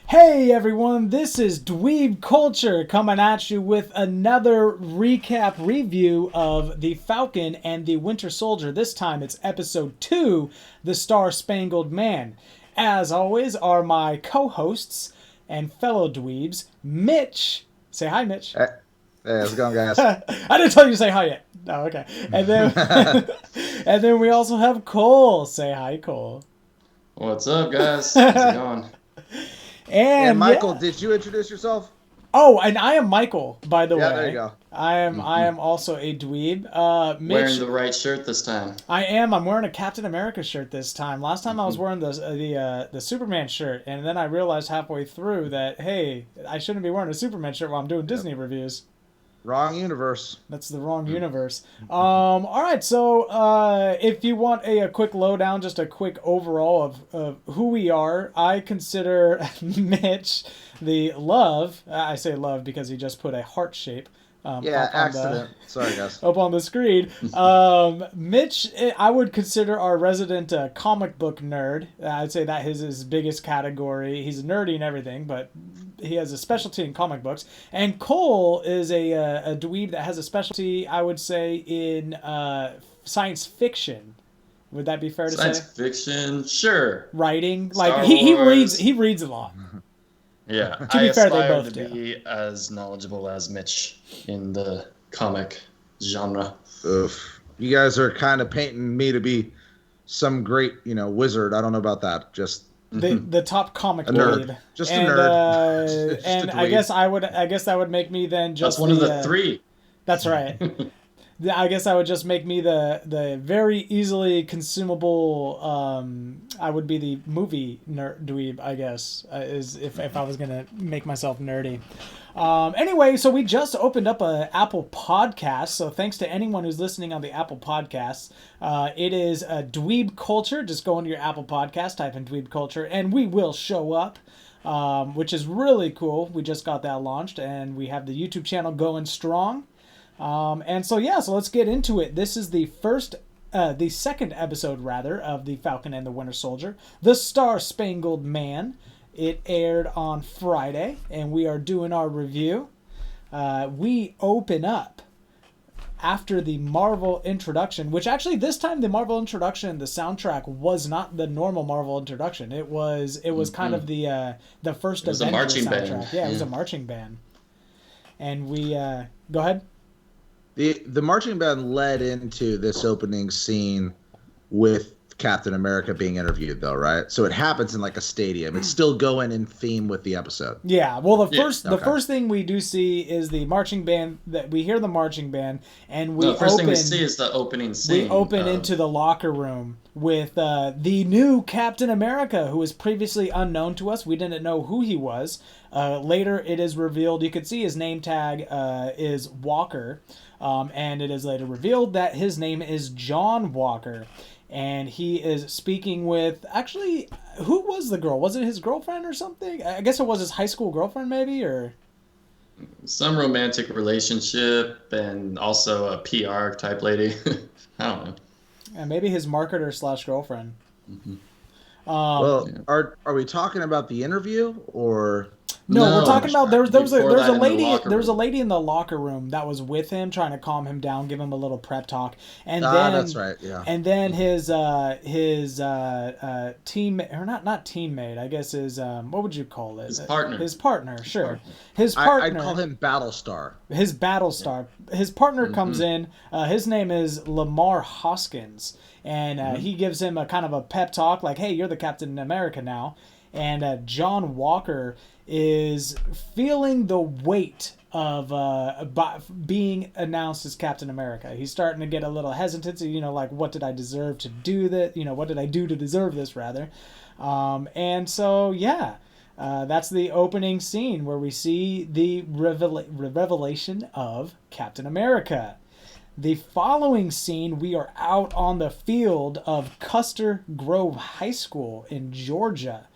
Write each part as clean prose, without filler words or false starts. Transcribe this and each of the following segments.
Hey everyone, this is Dweeb Culture coming at you with another recap review of the Falcon and the Winter Soldier. This time it's episode 2, The Star-Spangled Man. As always are my co-hosts and fellow dweebs, Mitch. Say hi, Mitch. Hey, how's it going, guys? I didn't tell you to say hi yet. Oh, okay. And then, and then we also have Cole. Say hi, Cole. What's up, guys? How's it going? And Michael, did you introduce yourself? Oh, and I am Michael, by the way. Yeah, there you go. I am also a dweeb. Mitch, Wearing the right shirt this time. I am. I'm wearing a Captain America shirt this time. Last time I was wearing the Superman shirt, and then I realized halfway through that, hey, I shouldn't be wearing a Superman shirt while I'm doing Disney reviews. Wrong universe. That's the wrong universe. All right, so if you want a quick lowdown, just a quick overall of who we are, I consider Mitch the love. I say love because he just put a heart shape. Accident. Sorry, guys. Up on the screen. Mitch, I would consider our resident comic book nerd. I'd say that is his biggest category. He's nerdy and everything, but he has a specialty in comic books. And Cole is a dweeb that has a specialty, I would say, in science fiction. Would that be fair to say? Science fiction, sure. Writing, Star like he Wars. reads a lot. Yeah, To be fair, they both to do. be as knowledgeable as Mitch in the comic genre. Oof. You guys are kind of painting me to be some great, wizard. I don't know about that. Just The top comic a nerd. dweeb. Just And, a nerd. Just and a I dweeb. guess that would make me then just That's one of the three. That's right. I guess I would just make me the very easily consumable. I would be the movie nerd dweeb, I guess, is if I was gonna make myself nerdy. Anyway, so we just opened up a Apple Podcast, so thanks to anyone who's listening on the Apple Podcasts. It is a Dweeb Culture. Just go into your Apple Podcast, type in Dweeb Culture, and we will show up. Which is really cool. We just got that launched, and we have the YouTube channel going strong. And so let's get into it. This is the second episode rather of the Falcon and the Winter Soldier, the Star-Spangled Man. It aired on Friday, and we are doing our review. We open up after the Marvel introduction, which actually this time the Marvel introduction, the soundtrack was not the normal Marvel introduction. It was kind of the first Avengers soundtrack. Yeah, it was a marching band. And we go ahead. The marching band led into this opening scene with Captain America being interviewed, though, right? So it happens in like a stadium. It's still going in theme with the episode. Yeah. Well, the first thing we do see is the marching band. That we hear the marching band, and the first thing we see is the opening scene. We open into the locker room with the new Captain America, who was previously unknown to us. We didn't know who he was. Later, it is revealed. You could see his name tag is Walker. And it is later revealed that his name is John Walker. And he is speaking with, actually, who was the girl? Was it his girlfriend or something? I guess it was his high school girlfriend, maybe, or some romantic relationship, and also a PR type lady. I don't know. And maybe his marketer / girlfriend. Mm-hmm. Are we talking about the interview or? No, we're talking about there was a lady in the locker room that was with him, trying to calm him down, give him a little prep talk, and then that's right, yeah. And then his team, or not teammate, I guess is what would you call it? His partner, sure. His partner. I call him Battlestar. His Battlestar. His partner comes in. His name is Lamar Hoskins, and he gives him a kind of a pep talk, like, "Hey, you're the Captain America now." And John Walker is feeling the weight of being announced as Captain America. He's starting to get a little hesitancy, like, what did I deserve to do that? What did I do to deserve this, rather? And so, that's the opening scene where we see the revelation of Captain America. The following scene, we are out on the field of Custer Grove High School in Georgia.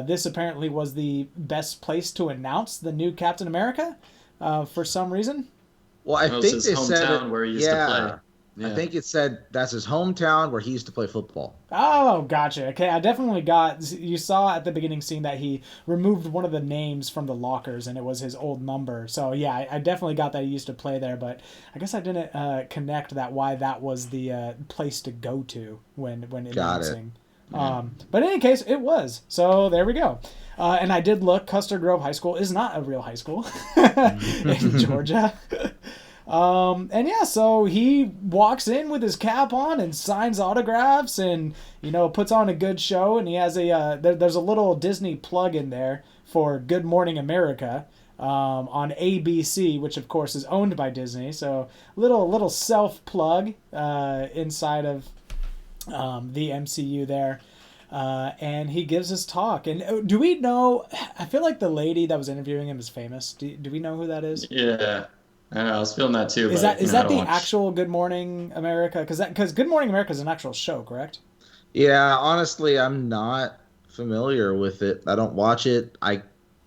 This apparently was the best place to announce the new Captain America for some reason. Well, I think his they hometown said where he used to play. I think it said that's his hometown where he used to play football. Oh, gotcha. Okay, I definitely got. You saw at the beginning scene that he removed one of the names from the lockers, and it was his old number. So yeah, I definitely got that he used to play there. But I guess I didn't connect that why that was the place to go to when announcing. But in any case, it was. So there we go. And I did look. Custer Grove High School is not a real high school in Georgia. And yeah, so he walks in with his cap on and signs autographs and, puts on a good show. And he has there's a little Disney plug in there for Good Morning America on ABC, which of course is owned by Disney. So little self plug inside of the MCU there. And he gives his talk. And do we know, I feel like the lady that was interviewing him is famous. Do we know who that is? Yeah. I was feeling that too. Is that the actual Good Morning America? Because Good Morning America is an actual show, correct? Yeah, honestly, I'm not familiar with it. I don't watch it. I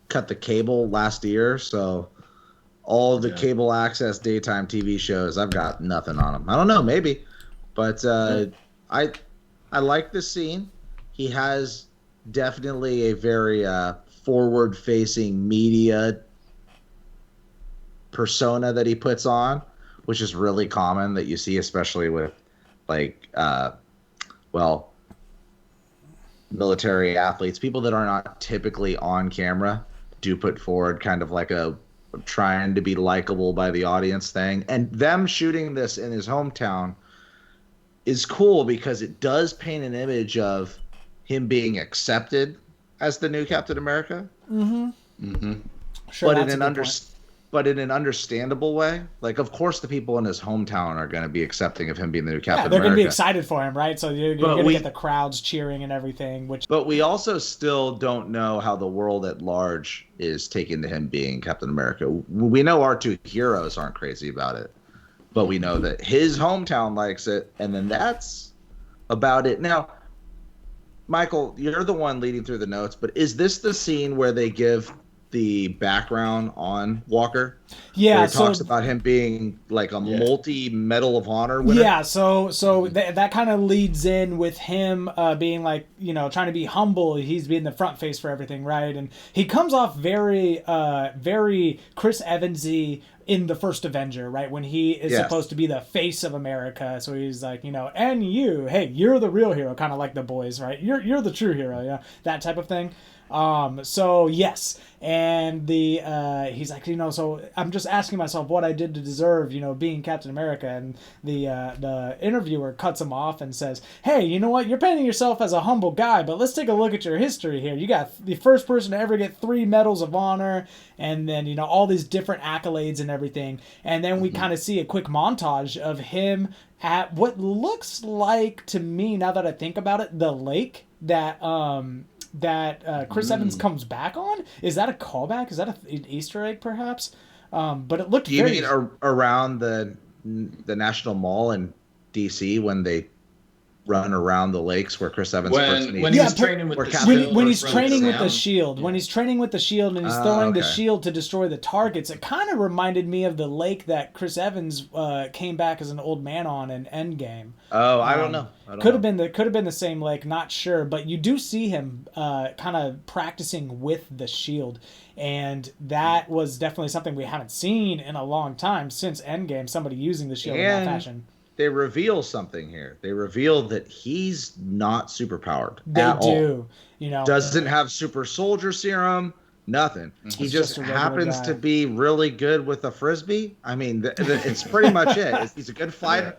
cut the cable last year, so all the cable access daytime TV shows, I've got nothing on them. I don't know, maybe, but I like this scene. He has definitely a very forward-facing media persona that he puts on, which is really common that you see, especially with military athletes. People that are not typically on camera do put forward kind of like a trying to be likable by the audience thing. And them shooting this in his hometown is cool because it does paint an image of him being accepted as the new Captain America. Sure, but in an understandable way. Like, of course, the people in his hometown are going to be accepting of him being the new Captain America. They're going to be excited for him, right? So you're going to get the crowds cheering and everything. But we also still don't know how the world at large is taking to him being Captain America. We know our two heroes aren't crazy about it, but we know that his hometown likes it, and then that's about it. Now, Michael, you're the one leading through the notes, but is this the scene where they give the background on Walker? Yeah, where he talks about him being like a multi-Medal of Honor winner. Yeah, so that kind of leads in with him being like, trying to be humble. He's being the front face for everything, right? And he comes off very, very Chris Evans-y in the first Avenger, right? When he is supposed to be the face of America. So he's like, and you, hey, you're the real hero, kind of like the boys, right? You're the true hero, yeah, that type of thing. So yes, and he's like, so I'm just asking myself what I did to deserve, being Captain America. And the interviewer cuts him off and says, hey, you know what? You're painting yourself as a humble guy, but let's take a look at your history here. You got the first person to ever get 3 medals of honor, and then, all these different accolades and everything. And then we kind of see a quick montage of him at what looks like, to me, now that I think about it, the lake that Chris Evans comes back on. Is that a callback? Is that an Easter egg, perhaps? But it looked. Do you mean around the National Mall in DC when they run around the lakes where Chris Evans when he's training with the shield? When he's training with the shield, when he's training with the shield and he's throwing the shield to destroy the targets, it kind of reminded me of the lake that Chris Evans came back as an old man on in Endgame. Oh, I don't know. Could have been the same lake, not sure, but you do see him kind of practicing with the shield, and that was definitely something we haven't seen in a long time since Endgame. Somebody using the shield in that fashion. They reveal something here. They reveal that he's not superpowered at all. Doesn't have super soldier serum. Nothing. He just happens to be really good with a frisbee. I mean, it's pretty much it. He's a good fighter,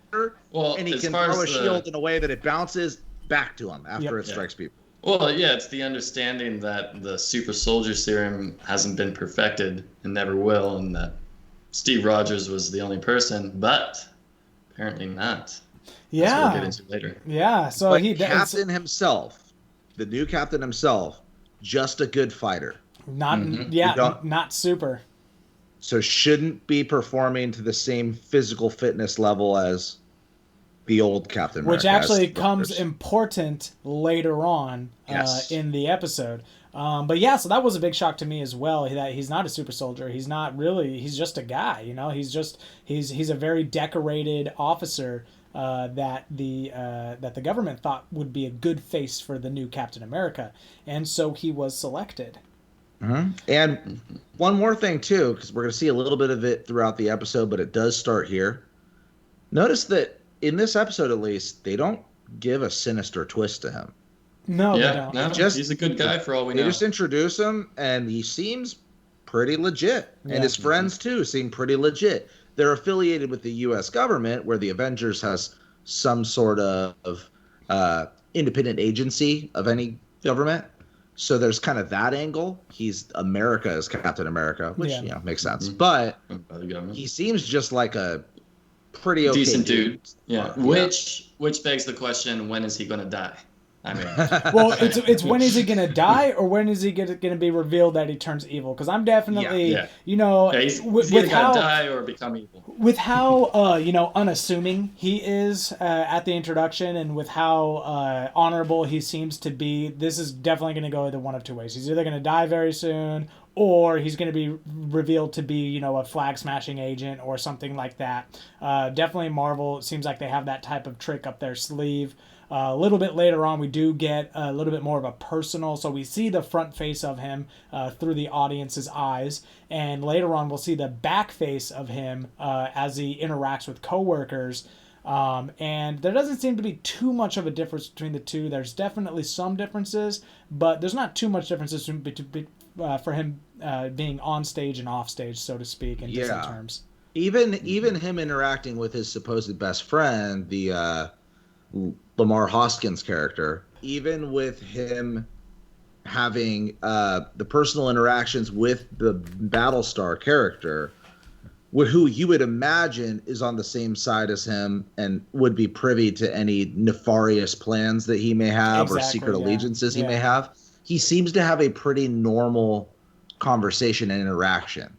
and he can throw a shield in a way that it bounces back to him after it strikes people. Well, yeah, it's the understanding that the super soldier serum hasn't been perfected and never will, and that Steve Rogers was the only person, but apparently not. Yeah. That's what we'll get into later. Yeah, so but Captain himself, the new Captain himself, just a good fighter. Not super. So shouldn't be performing to the same physical fitness level as the old Captain America. Which actually comes important later on in the episode. But yeah, so that was a big shock to me as well, that he's not a super soldier. He's not really, he's just a guy, he's a very decorated officer that the government thought would be a good face for the new Captain America, and so he was selected. Mm-hmm. And one more thing too, because we're going to see a little bit of it throughout the episode, but it does start here. Notice that in this episode, at least, they don't give a sinister twist to him. No, they don't. No, he's a good guy for all we know. They just introduce him, and he seems pretty legit. Yeah. And his friends, too, seem pretty legit. They're affiliated with the U.S. government, where the Avengers has some sort of independent agency of any government. So there's kind of that angle. He's America as Captain America, which makes sense. Mm-hmm. But he seems just like a pretty okay decent dude. Yeah. Which begs the question: when is he going to die? I mean, well, it's when is he going to die, or when is he going to be revealed that he turns evil? Because I'm definitely, he's either going to die or become evil. With how unassuming he is at the introduction, and with how honorable he seems to be, this is definitely going to go either one of two ways. He's either going to die very soon, or he's going to be revealed to be, a flag smashing agent or something like that. Definitely Marvel, it seems like they have that type of trick up their sleeve. A little bit later on, we do get a little bit more of a personal, so we see the front face of him through the audience's eyes, and later on we'll see the back face of him as he interacts with coworkers. And there doesn't seem to be too much of a difference between the two. There's definitely some differences, but there's not too much differences for him being on stage and off stage, so to speak, in Disney terms. Even him interacting with his supposed best friend, the Lamar Hoskins character, even with him having the personal interactions with the Battlestar character, who you would imagine is on the same side as him and would be privy to any nefarious plans that he may have or secret allegiances he may have, he seems to have a pretty normal conversation and interaction.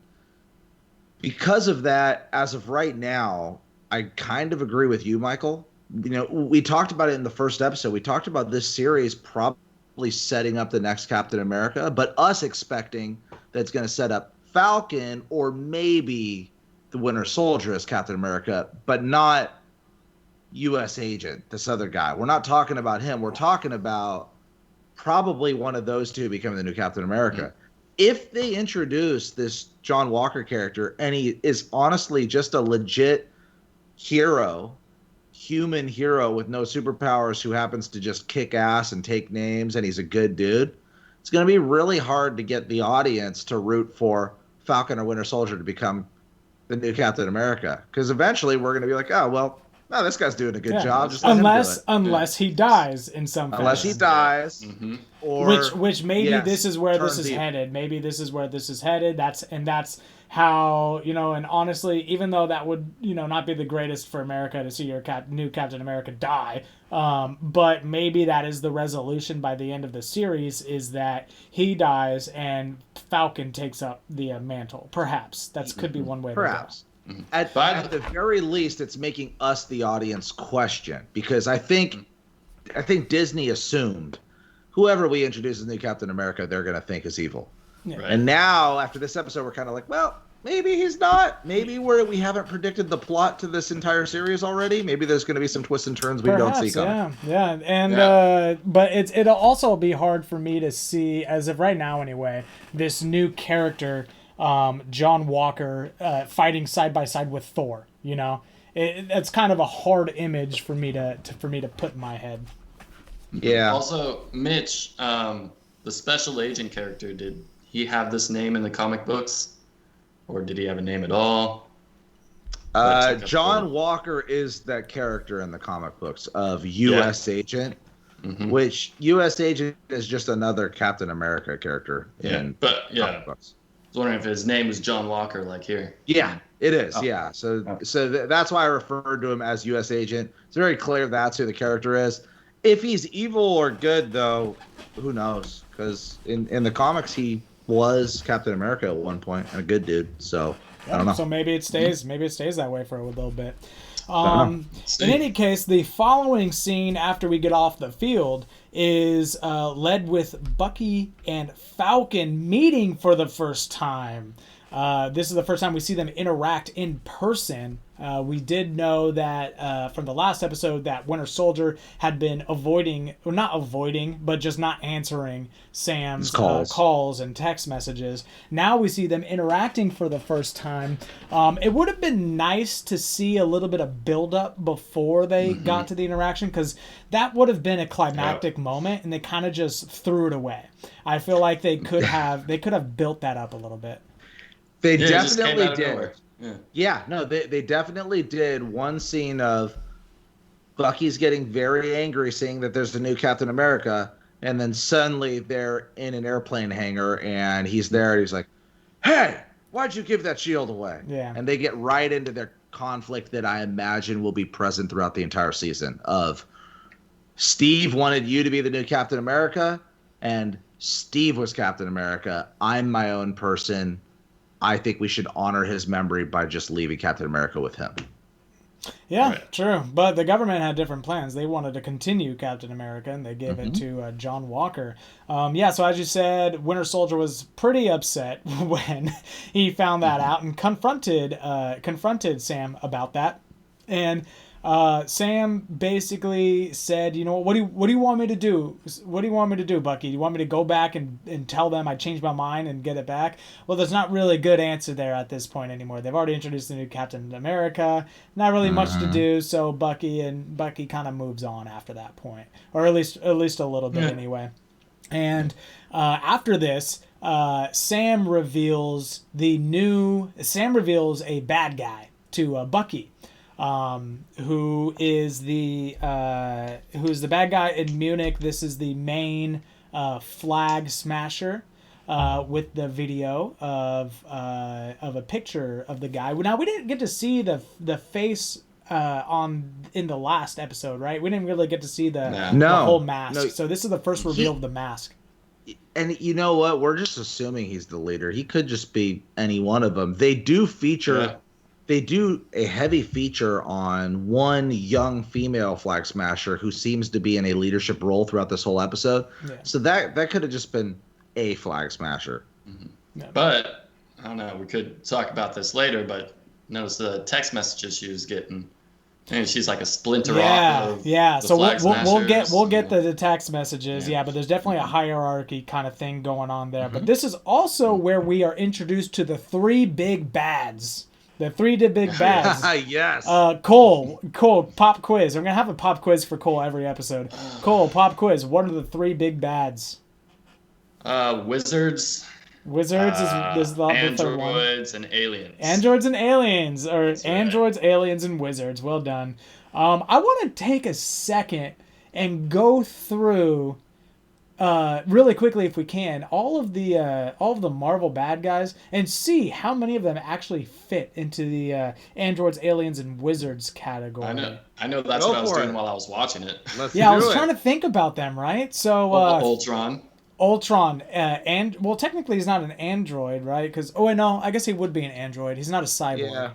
Because of that, as of right now, I kind of agree with you, Michael. We talked about it in the first episode. We talked about this series probably setting up the next Captain America, but us expecting that it's going to set up Falcon or maybe the Winter Soldier as Captain America, but not U.S. Agent, this other guy. We're not talking about him. We're talking about probably one of those two becoming the new Captain America. Mm-hmm. If they introduce this John Walker character and he is honestly just a legit human hero with no superpowers who happens to just kick ass and take names, and he's a good dude, it's going to be really hard to get the audience to root for Falcon or Winter Soldier to become the new Captain America, because eventually we're going to be like, oh well, no, this guy's doing a good job. Just unless he dies in some fashion. Unless he dies, or which maybe this is where this is headed. Maybe this is where this is headed. That's how, and honestly, even though that would, not be the greatest for America to see your new Captain America die, but maybe that is the resolution by the end of the series, is that he dies and Falcon takes up the mantle. Perhaps. That could be one way to go. At the very least, it's making us, the audience, question, because I think Disney assumed whoever we introduce as new Captain America, they're going to think is evil. Yeah. Right. And now, after this episode, we're kind of like, well, maybe he's not. Maybe we haven't predicted the plot to this entire series already. Maybe there's going to be some twists and turns we don't see coming. Yeah. And but it'll also be hard for me to see, as of right now anyway, this new character, John Walker, fighting side by side with Thor. It's kind of a hard image for me to put in my head. Yeah. Also, Mitch, the special agent character, did he have this name in the comic books, or did he have a name at all? John Walker is that character in the comic books of U.S. Agent, which U.S. Agent is just another Captain America character in comic books. I was wondering if his name was John Walker, like here. Yeah, it is. Oh. Yeah, so that's why I referred to him as U.S. Agent. It's very clear that's who the character is. If he's evil or good, though, who knows? Because in the comics, he was Captain America at one point and a good dude. So I don't know. So maybe it stays. Maybe it stays that way for a little bit. In any case, the following scene after we get off the field is led with Bucky and Falcon meeting for the first time. This is the first time we see them interact in person We did know that from the last episode that Winter Soldier had been not avoiding, but just not answering Sam's calls and text messages. Now we see them interacting for the first time. It would have been nice to see a little bit of build-up before they got to the interaction, because that would have been a climactic moment, and they kind of just threw it away. I feel like they could have built that up a little bit. They definitely did. They definitely did. One scene of Bucky's getting very angry seeing that there's a new Captain America, and then suddenly they're in an airplane hangar and he's there and he's like, "Hey, why'd you give that shield away?" Yeah. And they get right into their conflict that I imagine will be present throughout the entire season of Steve wanted you to be the new Captain America, and Steve was Captain America. I'm my own person. I think we should honor his memory by just leaving Captain America with him. Yeah, true. But the government had different plans. They wanted to continue Captain America, and they gave it to John Walker. So as you said, Winter Soldier was pretty upset when he found that out and confronted Sam about that. And Sam basically said, "You know, what do you want me to do? What do you want me to do, Bucky? Do you want me to go back and tell them I changed my mind and get it back?" Well, there's not really a good answer there at this point anymore. They've already introduced the new Captain America. Not really much to do, so Bucky kind of moves on after that point, or at least a little bit anyway. And after this, Sam reveals a bad guy to Bucky. Who's the bad guy in Munich. This is the main flag smasher with the video of a picture of the guy. Now, we didn't get to see the face in the last episode, right? We didn't really get to see the whole mask. No, so this is the first reveal of the mask. And you know what? We're just assuming he's the leader. He could just be any one of them. They do feature... Yeah. They do a heavy feature on one young female flag smasher who seems to be in a leadership role throughout this whole episode. Yeah. So that could have just been a flag smasher. Yeah. But, I don't know, we could talk about this later, but notice the text messages she was getting. And she's like a splinter off of the so we'll get the text messages, but there's definitely a hierarchy kind of thing going on there. But this is also where we are introduced to the three big bads. The three big bads. Yes. Cole, pop quiz. We're going to have a pop quiz for Cole every episode. Cole, pop quiz. What are the three big bads? Wizards. Wizards is the third one. Androids and aliens. Androids and aliens. Or that's androids, right. Aliens, and wizards. Well done. I want to take a second and go through... really quickly, if we can, all of the Marvel bad guys, and see how many of them actually fit into the androids, aliens, and wizards category. I know. That's what I was doing while I was watching it. I was trying to think about them, right? So Ultron, and well, technically he's not an android, right? Because I guess he would be an android. He's not a cyborg. Yeah.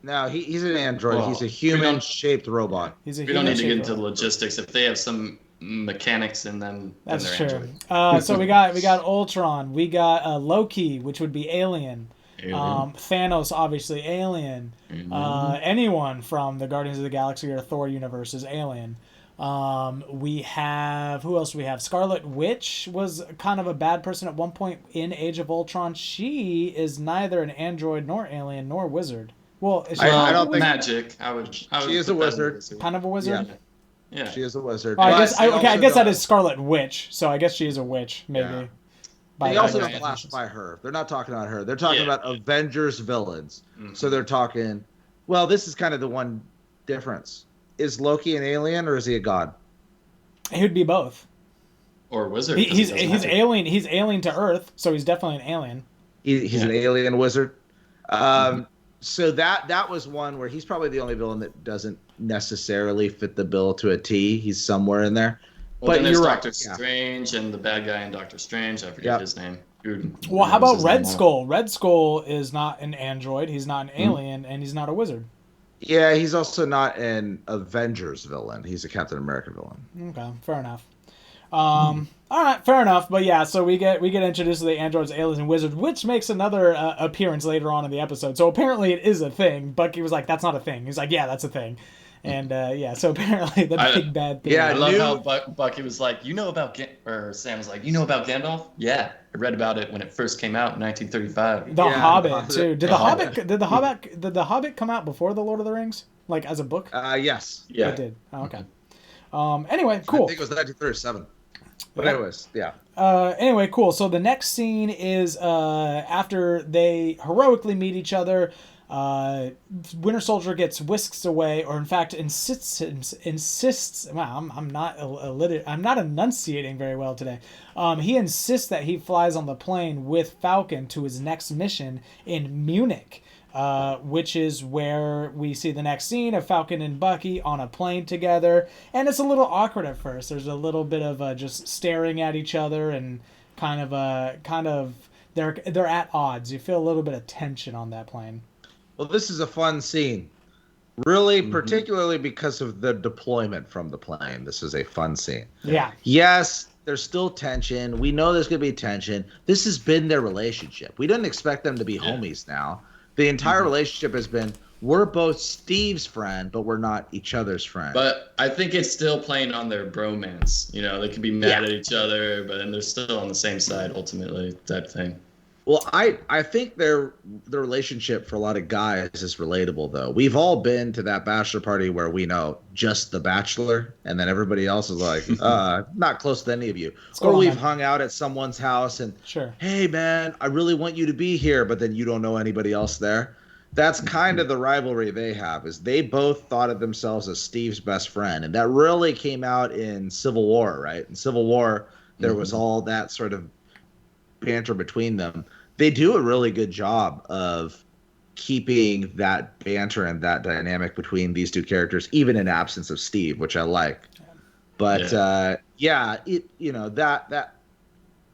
No, he's an android. Well, he's a human-shaped robot. We don't need to get into the logistics. If they have some mechanics in them, that's true. So we got Ultron, we got Loki, which would be alien. Thanos, obviously alien. Anyone from the Guardians of the Galaxy or Thor universe is alien. We have, who else do we have? Scarlet Witch was kind of a bad person at one point in Age of Ultron. She is neither an android nor alien nor wizard. Well, I don't think magic. She is a wizard. Kind of a wizard. Yeah. She is a wizard. I guess that is Scarlet Witch. So I guess she is a witch, maybe. Yeah. They also don't classify her. They're not talking about her. They're talking about Avengers villains. So they're talking. Well, this is kind of the one difference. Is Loki an alien or is he a god? He would be both. Or a wizard. He's alien. He's alien to Earth, so he's definitely an alien. He's an alien wizard. So that was one where he's probably the only villain that doesn't necessarily fit the bill to a T. He's somewhere in there. Well, but then there's Doctor Strange and the bad guy in Doctor Strange. I forget his name. Well, how about Red Skull? Red Skull is not an android. He's not an alien, and he's not a wizard. Yeah, he's also not an Avengers villain. He's a Captain America villain. Okay, fair enough. All All right, fair enough. But yeah, so we get introduced to the androids, aliens, and wizards, which makes another appearance later on in the episode. So apparently it is a thing. Bucky was like, "That's not a thing." He's like, "Yeah, that's a thing." And yeah, so apparently the big bad thing. Yeah, I love how Bucky was like, you know about or Sam was like, you know about Gandalf? Yeah, I read about it when it first came out in 1935. The Hobbit too. Did the Hobbit come out before the Lord of the Rings, like as a book? Yes. Yeah, It did. Oh, okay. Anyway, cool. I think it was 1937. But anyways, yeah. Anyway, cool. So the next scene is after they heroically meet each other. Winter Soldier gets whisked away, or in fact insists. Wow, I'm not I'm not enunciating very well today. He insists that he flies on the plane with Falcon to his next mission in Munich. Which is where we see the next scene of Falcon and Bucky on a plane together, and it's a little awkward at first. There's a little bit of just staring at each other and kind of they're at odds. You feel a little bit of tension on that plane. Well, this is a fun scene. Really, particularly because of the deployment from the plane. This is a fun scene. Yeah. Yes, there's still tension. We know there's going to be tension. This has been their relationship. We didn't expect them to be homies now. The entire relationship has been, we're both Steve's friend, but we're not each other's friend. But I think it's still playing on their bromance. You know, they could be mad at each other, but then they're still on the same side ultimately, type thing. Well, I think the relationship for a lot of guys is relatable, though. We've all been to that bachelor party where we know just the bachelor, and then everybody else is like, not close to any of you. Or we've hung out at someone's house and, hey, man, I really want you to be here, but then you don't know anybody else there. That's kind of the rivalry they have, is they both thought of themselves as Steve's best friend. And that really came out in Civil War, right? In Civil War, there was all that sort of banter between them. They do a really good job of keeping that banter and that dynamic between these two characters, even in absence of Steve, which I like. But that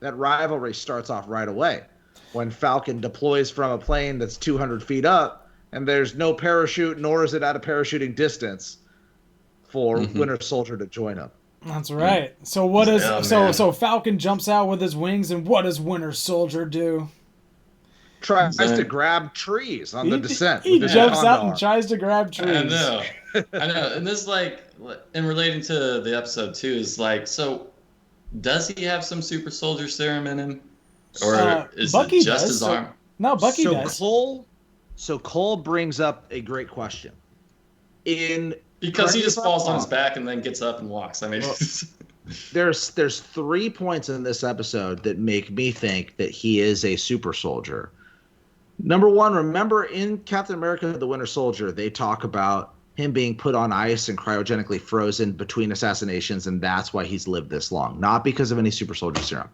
rivalry starts off right away when Falcon deploys from a plane that's 200 feet up, and there's no parachute, nor is it at a parachuting distance for Winter Soldier to join him. That's right. So what is so Falcon jumps out with his wings, and what does Winter Soldier do? Tries to grab trees on the descent. He jumps out and tries to grab trees. I know. And this, like, and relating to the episode too, is like, so does he have some super soldier serum in him, or is Bucky it just his arm? No, Bucky does. Cole brings up a great question. Because he just falls on his back and then gets up and walks. I mean, there's 3 points in this episode that make me think that he is a super soldier. Number one, remember in Captain America: The Winter Soldier, they talk about him being put on ice and cryogenically frozen between assassinations, and that's why he's lived this long, not because of any super soldier serum.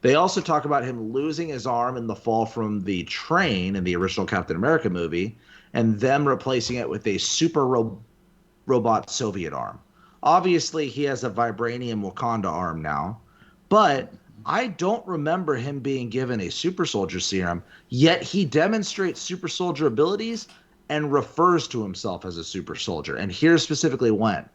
They also talk about him losing his arm in the fall from the train in the original Captain America movie, and them replacing it with a super robot Soviet arm. Obviously, he has a vibranium Wakanda arm now, but I don't remember him being given a super soldier serum, yet he demonstrates super soldier abilities and refers to himself as a super soldier. And here's specifically when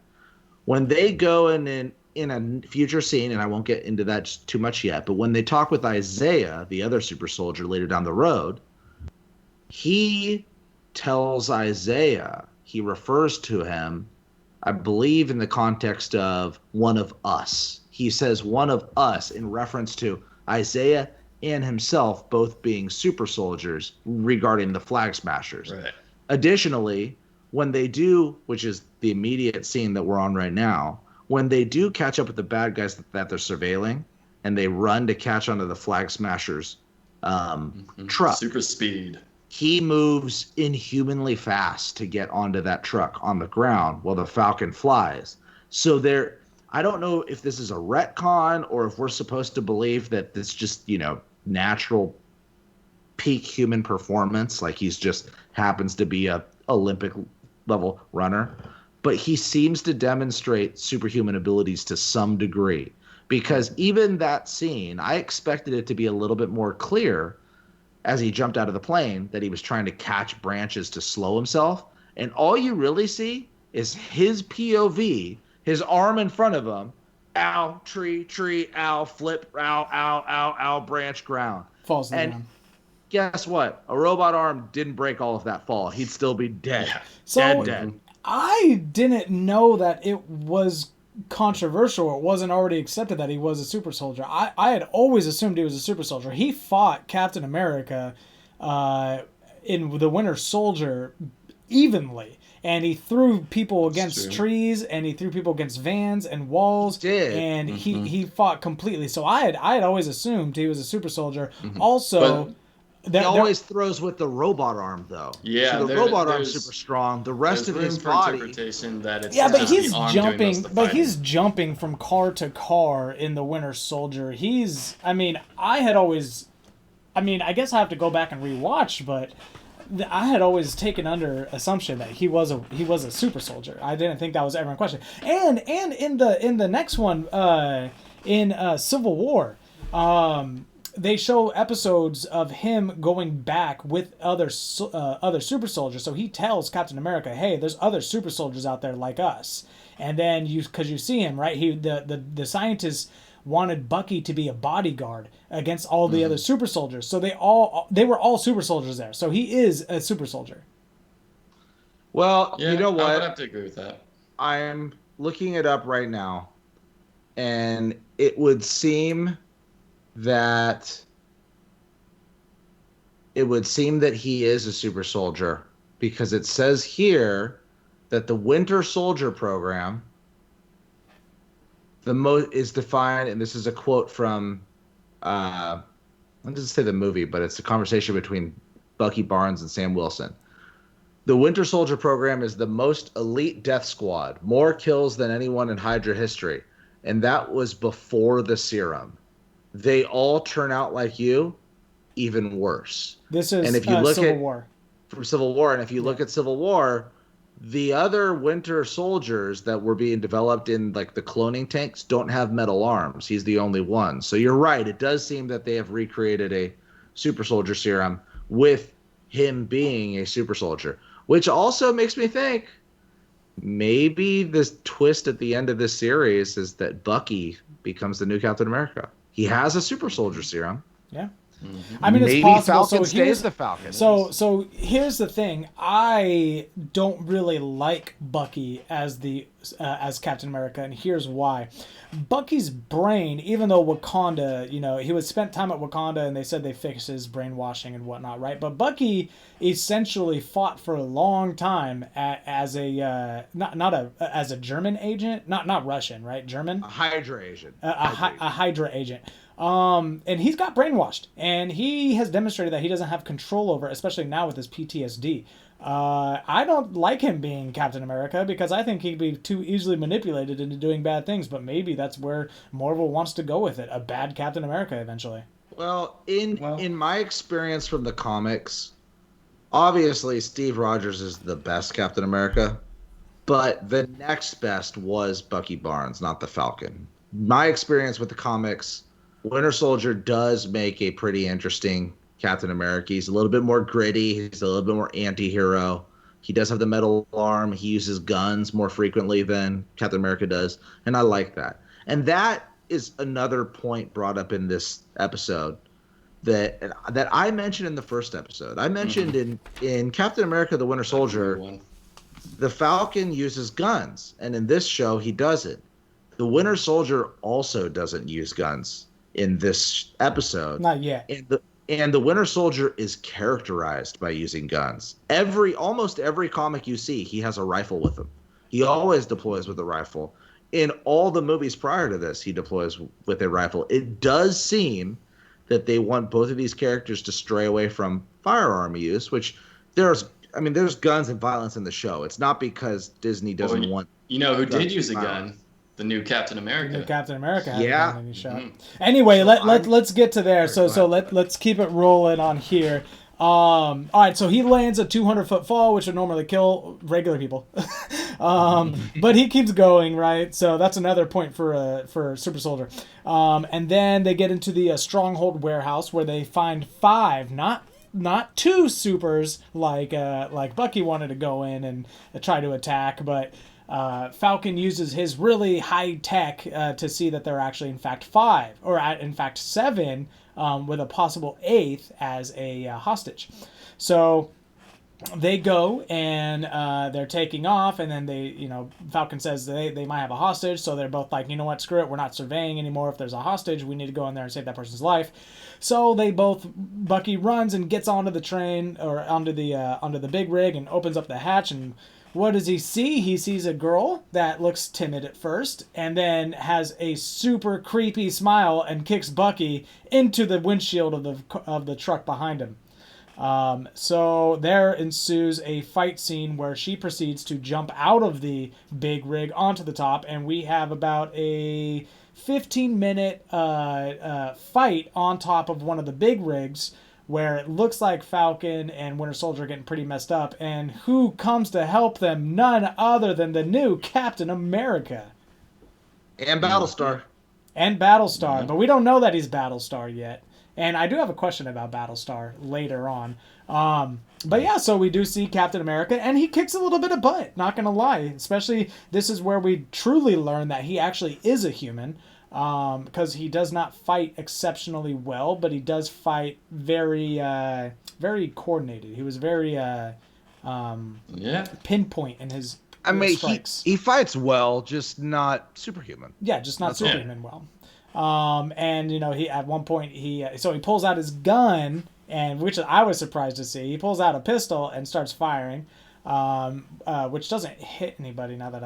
they go in a future scene, and I won't get into that too much yet, but when they talk with Isaiah, the other super soldier later down the road, he tells Isaiah, he refers to him, I believe in the context of one of us. He says one of us in reference to Isaiah and himself both being super soldiers regarding the Flag Smashers. Right. Additionally, when they do, which is the immediate scene that we're on right now, when they do catch up with the bad guys that they're surveilling and they run to catch onto the Flag Smashers truck. Super speed. He moves inhumanly fast to get onto that truck on the ground while the Falcon flies. So I don't know if this is a retcon or if we're supposed to believe that this just, natural peak human performance, like he's just happens to be a Olympic level runner. But he seems to demonstrate superhuman abilities to some degree, because even that scene, I expected it to be a little bit more clear as he jumped out of the plane that he was trying to catch branches to slow himself. And all you really see is his POV, his arm in front of him, ow, tree, ow, flip, ow, branch, ground. Falls to the And ground. guess what? A robot arm didn't break all of that fall. He'd still be dead. Yeah. So Dead. I didn't know that it was controversial. It wasn't already accepted that he was a super soldier. I had always assumed he was a super soldier. He fought Captain America in the Winter Soldier evenly. And he threw people against trees, and he threw people against vans and walls. He did. And he fought completely. So I had always assumed he was a super soldier. Also, he always throws with the robot arm, though. Yeah, so the robot arm's super strong. The rest of his body. Interpretation that it's but just he's the arm jumping. doing most of the But he's jumping from car to car in the Winter Soldier. I guess I have to go back and rewatch, but I had always taken under assumption that he was a super soldier. I didn't think that was ever in question. And in the next one, in Civil War, they show episodes of him going back with other super soldiers. So he tells Captain America, "Hey, there's other super soldiers out there like us." And then because you see him, right? The scientists wanted Bucky to be a bodyguard against all the other super soldiers. So they were all super soldiers there. So he is a super soldier. Well, Yeah, you know what? I would have to agree with that. I'm looking it up right now, and it would seem that he is a super soldier, because it says here that the Winter Soldier program is defined, and this is a quote from it doesn't say the movie, but it's a conversation between Bucky Barnes and Sam Wilson. The Winter Soldier program is the most elite death squad, more kills than anyone in Hydra history, and that was before the serum. They all turn out like you, even worse. This is and if you look Civil at, War. From Civil War, and if you look at Civil War, the other Winter Soldiers that were being developed in like the cloning tanks don't have metal arms. He's the only one. So you're right. It does seem that they have recreated a super soldier serum with him being a super soldier, which also makes me think maybe this twist at the end of this series is that Bucky becomes the new Captain America. He has a super soldier serum. Yeah. I mean, maybe it's possible. Falcon so stays the Falcon. So here's the thing. I don't really like Bucky as Captain America, and here's why. Bucky's brain, even though Wakanda, he was spent time at Wakanda, and they said they fixed his brainwashing and whatnot, right? But Bucky essentially fought for a long time as a as a German agent, not Russian, right? German. A Hydra agent. A Hydra agent. And he's got brainwashed, and he has demonstrated that he doesn't have control over it, especially now with his PTSD. I don't like him being Captain America because I think he'd be too easily manipulated into doing bad things, but maybe that's where Marvel wants to go with it, a bad Captain America eventually. Well, in my experience from the comics, obviously Steve Rogers is the best Captain America, but the next best was Bucky Barnes, not the Falcon. My experience with the comics, Winter Soldier does make a pretty interesting Captain America. He's a little bit more gritty. He's a little bit more anti-hero. He does have the metal arm. He uses guns more frequently than Captain America does, and I like that. And that is another point brought up in this episode that I mentioned in the first episode. I mentioned in Captain America: The Winter Soldier, the Falcon uses guns, and in this show he doesn't. The Winter Soldier also doesn't use guns in this episode. Not yet. And the Winter Soldier is characterized by using guns. Almost every comic you see, he has a rifle with him. He always deploys with a rifle. In all the movies prior to this, he deploys with a rifle. It does seem that they want both of these characters to stray away from firearm use, which there's guns and violence in the show. It's not because Disney doesn't want. You know who did use a gun? The new Captain America. The new Captain America. Had Yeah. a gun and he shot. Anyway, let's get to there. So let's keep it rolling on here. All right, so he lands a 200-foot fall, which would normally kill regular people. But he keeps going, right? So that's another point for Super Soldier. And then they get into the Stronghold warehouse where they find 5, not 2 supers like Bucky wanted to go in and try to attack, but Falcon uses his really high tech to see that there are actually in fact 5, or in fact 7, with a possible 8th as a hostage. So they go and they're taking off, and then Falcon says they might have a hostage, so they're both like, you know what, screw it, we're not surveying anymore. If there's a hostage, we need to go in there and save that person's life. So Bucky runs and gets onto the train, or onto the big rig, and opens up the hatch, and what does he see? He sees a girl that looks timid at first, and then has a super creepy smile and kicks Bucky into the windshield of the truck behind him. So there ensues a fight scene where she proceeds to jump out of the big rig onto the top, and we have about a 15-minute fight on top of one of the big rigs, where it looks like Falcon and Winter Soldier are getting pretty messed up, and who comes to help them? None other than the new Captain America. And Battlestar. But we don't know that he's Battlestar yet. And I do have a question about Battlestar later on. But yeah, so we do see Captain America, and he kicks a little bit of butt, not going to lie. Especially, this is where we truly learn that he actually is a human, because he does not fight exceptionally well, but he does fight very, very coordinated. He was very pinpoint in his strikes. He fights well, just not superhuman. Yeah, just not superhuman well. And he at one point he pulls out his gun, and which I was surprised to see. He pulls out a pistol and starts firing, which doesn't hit anybody now that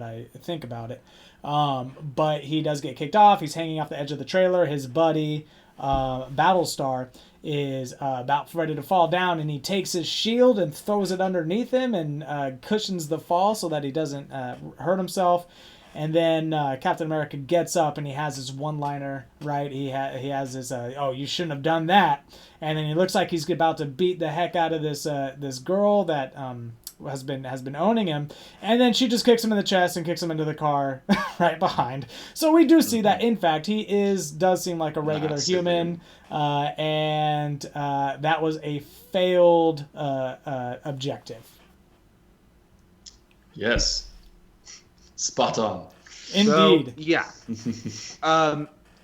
I think about it. But he does get kicked off. He's hanging off the edge of the trailer. His buddy, Battlestar, is about ready to fall down, and he takes his shield and throws it underneath him and cushions the fall so that he doesn't hurt himself. And then Captain America gets up, and he has his one-liner, right? He has this, oh, you shouldn't have done that. And then he looks like he's about to beat the heck out of this girl that has been owning him. And then she just kicks him in the chest and kicks him into the car right behind. So we do see that, in fact, he does seem like a regular human. And that was a failed objective. Yes. Spot on. Indeed. So, yeah.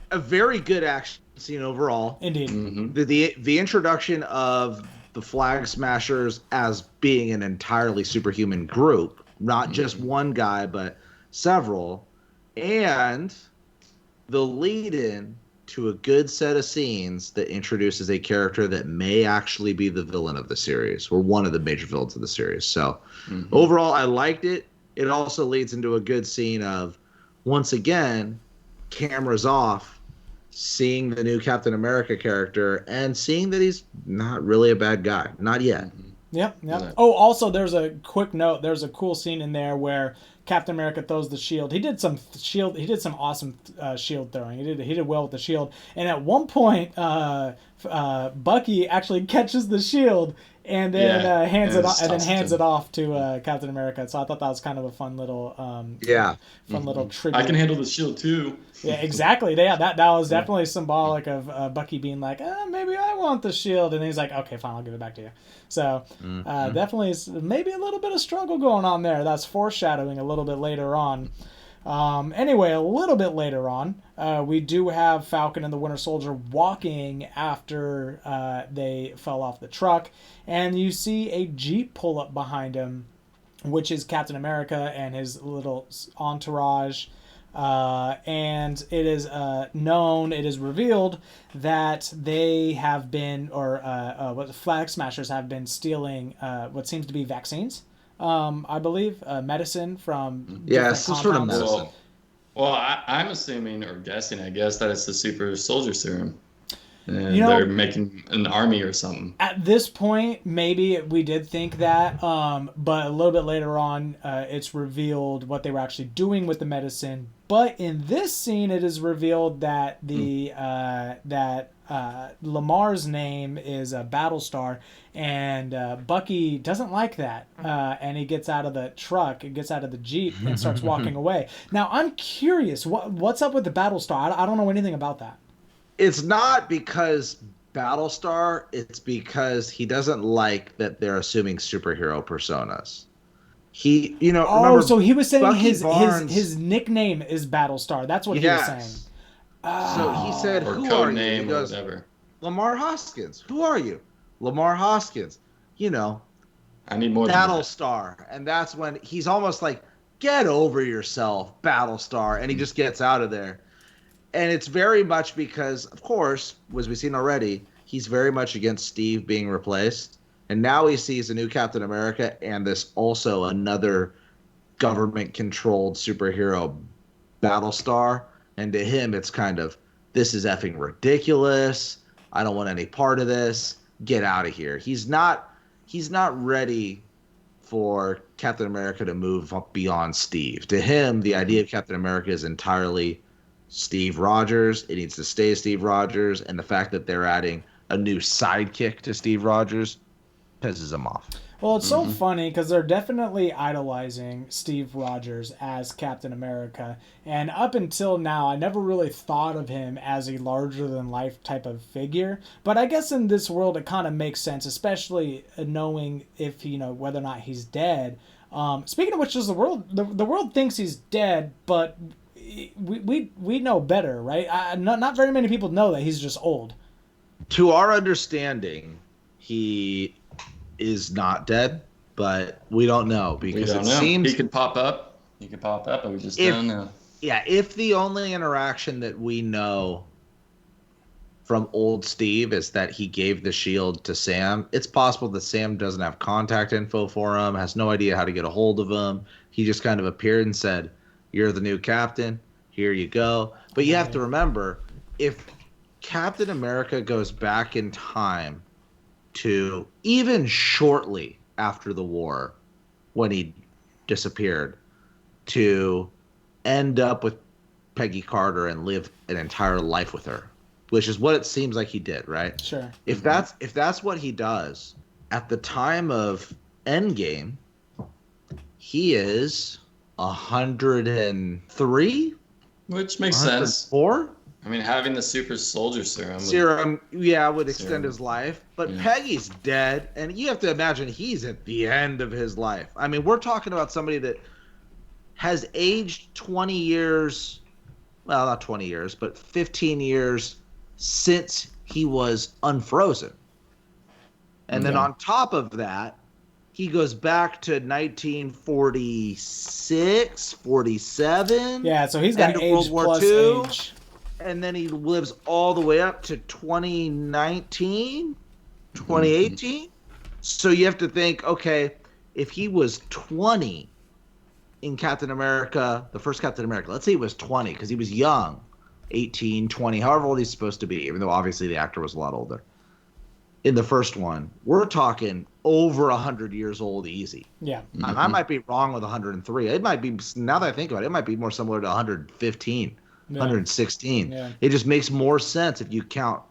A very good action scene overall. Indeed. Mm-hmm. The introduction of the Flag Smashers as being an entirely superhuman group, not just one guy, but several, and the lead-in to a good set of scenes that introduces a character that may actually be the villain of the series, or one of the major villains of the series. So, overall, I liked it. It also leads into a good scene of, once again, cameras off, seeing the new Captain America character, and seeing that he's not really a bad guy. Not yet. Yep. Oh, also, there's a quick note. There's a cool scene in there where Captain America throws the shield. He did some awesome shield throwing. He did well with the shield. And at one point, Bucky actually catches the shield and then hands it off to Captain America. So I thought that was kind of a fun little little tribute. I can handle the shield too. Yeah, exactly. That was definitely symbolic of Bucky being like, maybe I want the shield, and he's like, okay, fine, I'll give it back to you. So definitely maybe a little bit of struggle going on there. That's foreshadowing a little bit later on. Anyway, a little bit later on, we do have Falcon and the Winter Soldier walking after they fell off the truck, and you see a Jeep pull up behind him, which is Captain America and his little entourage. And it is revealed that they have been, what Flag Smashers have been stealing what seems to be vaccines. I believe medicine from some sort of medicine. Well, I'm assuming or guessing, I guess, that it's the super soldier serum. And they're making an army or something. At this point, maybe we did think that, but a little bit later on, it's revealed what they were actually doing with the medicine. But in this scene, it is revealed that Lamar's name is Battlestar, and Bucky doesn't like that, and he gets out of the truck, gets out of the Jeep, and starts walking away. Now, I'm curious, what's up with the Battlestar? I don't know anything about that. It's not because Battlestar, it's because he doesn't like that they're assuming superhero personas. He, Oh, remember so he was saying Bucky his Barnes, nickname is Battlestar. That's what he was saying. yes. So he said, Or "Who code are you?" He name or goes, whatever. "Lamar Hoskins." "Who are you?" "Lamar Hoskins." I need more than that. Battlestar. And that's when he's almost like, "Get over yourself, Battlestar," and he just gets out of there. And it's very much because, of course, as we've seen already, he's very much against Steve being replaced. And now he sees a new Captain America and this also another government-controlled superhero, Battlestar. And to him, it's kind of, this is effing ridiculous. I don't want any part of this. Get out of here. He's not ready for Captain America to move up beyond Steve. To him, the idea of Captain America is entirely Steve Rogers. It needs to stay Steve Rogers, and the fact that they're adding a new sidekick to Steve Rogers pisses him off. Well, it's so funny because they're definitely idolizing Steve Rogers as Captain America. And up until now, I never really thought of him as a larger-than-life type of figure. But I guess in this world, it kind of makes sense, especially knowing if, whether or not he's dead. Speaking of which, the world thinks he's dead, but we know better, right? Not very many people know that he's just old. To our understanding, he is not dead, but we don't know because it seems he could pop up. He could pop up, and we just don't know. Yeah, if the only interaction that we know from old Steve is that he gave the shield to Sam, it's possible that Sam doesn't have contact info for him, has no idea how to get a hold of him. He just kind of appeared and said, "You're the new captain. Here you go." But you have to remember, if Captain America goes back in time to even shortly after the war when he disappeared, to end up with Peggy Carter and live an entire life with her, which is what it seems like he did, right? Sure. If that's what he does, at the time of Endgame, he is 103, Which makes sense. 104. I mean, having the super soldier serum would extend his life. But Peggy's dead, and you have to imagine he's at the end of his life. I mean, we're talking about somebody that has aged 20 years, well, not 20 years, but 15 years since he was unfrozen. And then on top of that, he goes back to 1946, 47. Yeah, so he's got age World War plus II. age. And then he lives all the way up to 2019, 2018. So you have to think, okay, if he was 20 in Captain America, the first Captain America, let's say he was 20 because he was young, 18, 20, however old he's supposed to be, even though obviously the actor was a lot older. In the first one, we're talking over 100 years old easy. Yeah. And I might be wrong with 103. It might be, now that I think about it, it might be more similar to 115. 116. Yeah. It just makes more sense if you count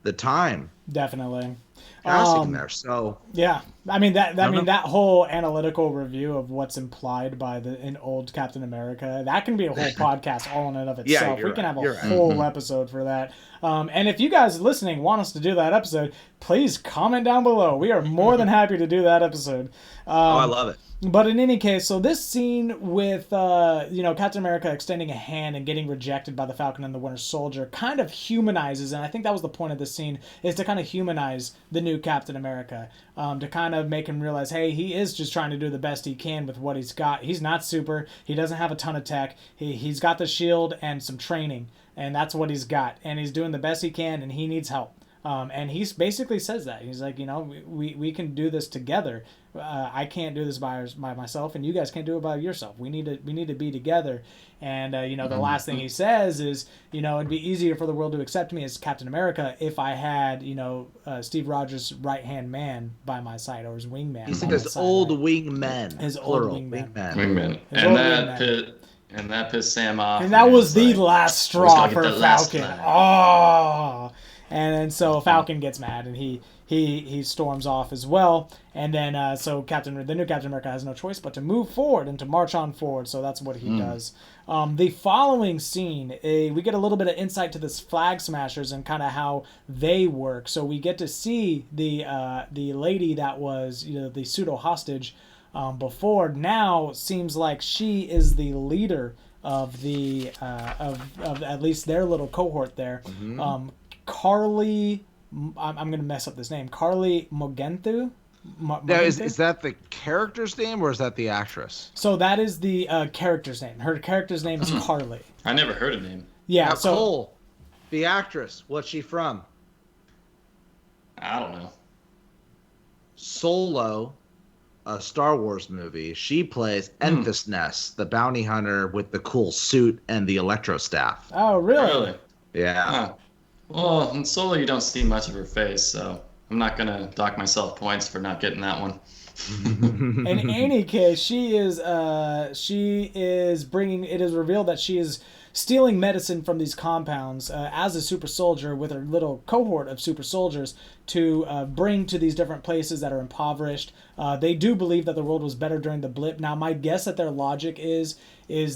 the time Definitely. passing there. So yeah, I mean that whole analytical review of what's implied by an old Captain America, that can be a whole podcast all in and of itself. We can have a whole episode for that. And if you guys listening want us to do that episode, please comment down below. We are more than happy to do that episode. I love it. But in any case, so this scene with Captain America extending a hand and getting rejected by the Falcon and the Winter Soldier kind of humanizes, and I think that was the point of this scene, is to kind of humanize the new Captain America, to kind of make him realize, hey, he is just trying to do the best he can with what he's got. He's not super. He doesn't have a ton of tech. He's got the shield and some training, and that's what he's got. And he's doing the best he can, and he needs help. And he basically says that. He's like, we can do this together. I can't do this by myself, and you guys can't do it by yourself. We need to be together. And the last thing he says is, it'd be easier for the world to accept me as Captain America if I had, Steve Rogers' right-hand man by my side, or his wingman. He said his old wingmen. His old wingman. And that pissed Sam off. And that was the last straw for Falcon. Oh. And so Falcon gets mad, and he storms off as well. And then so the new Captain America has no choice but to move forward and to march on forward. So that's what he does. The following scene, we get a little bit of insight to this Flag Smashers and kind of how they work. So we get to see the lady that was the pseudo hostage before. Now seems like she is the leader of the of at least their little cohort there. Carly, I'm gonna mess up this name. Carly Mogenthu. Now, is that the character's name or is that the actress? So that is the character's name. Her character's name is Carly. I never heard a name. Yeah. Now, So Cole, the actress, what's she from? I don't know. Solo, a Star Wars movie. She plays Enfys Nest, the bounty hunter with the cool suit and the electro staff. oh really? Really? Yeah. Huh. Well, in Solo, you don't see much of her face, so I'm not gonna dock myself points for not getting that one. In any case, she is bringing. It is revealed that she is stealing medicine from these compounds as a super soldier with her little cohort of super soldiers to bring to these different places that are impoverished. They do believe that the world was better during the blip. Now, my guess that their logic is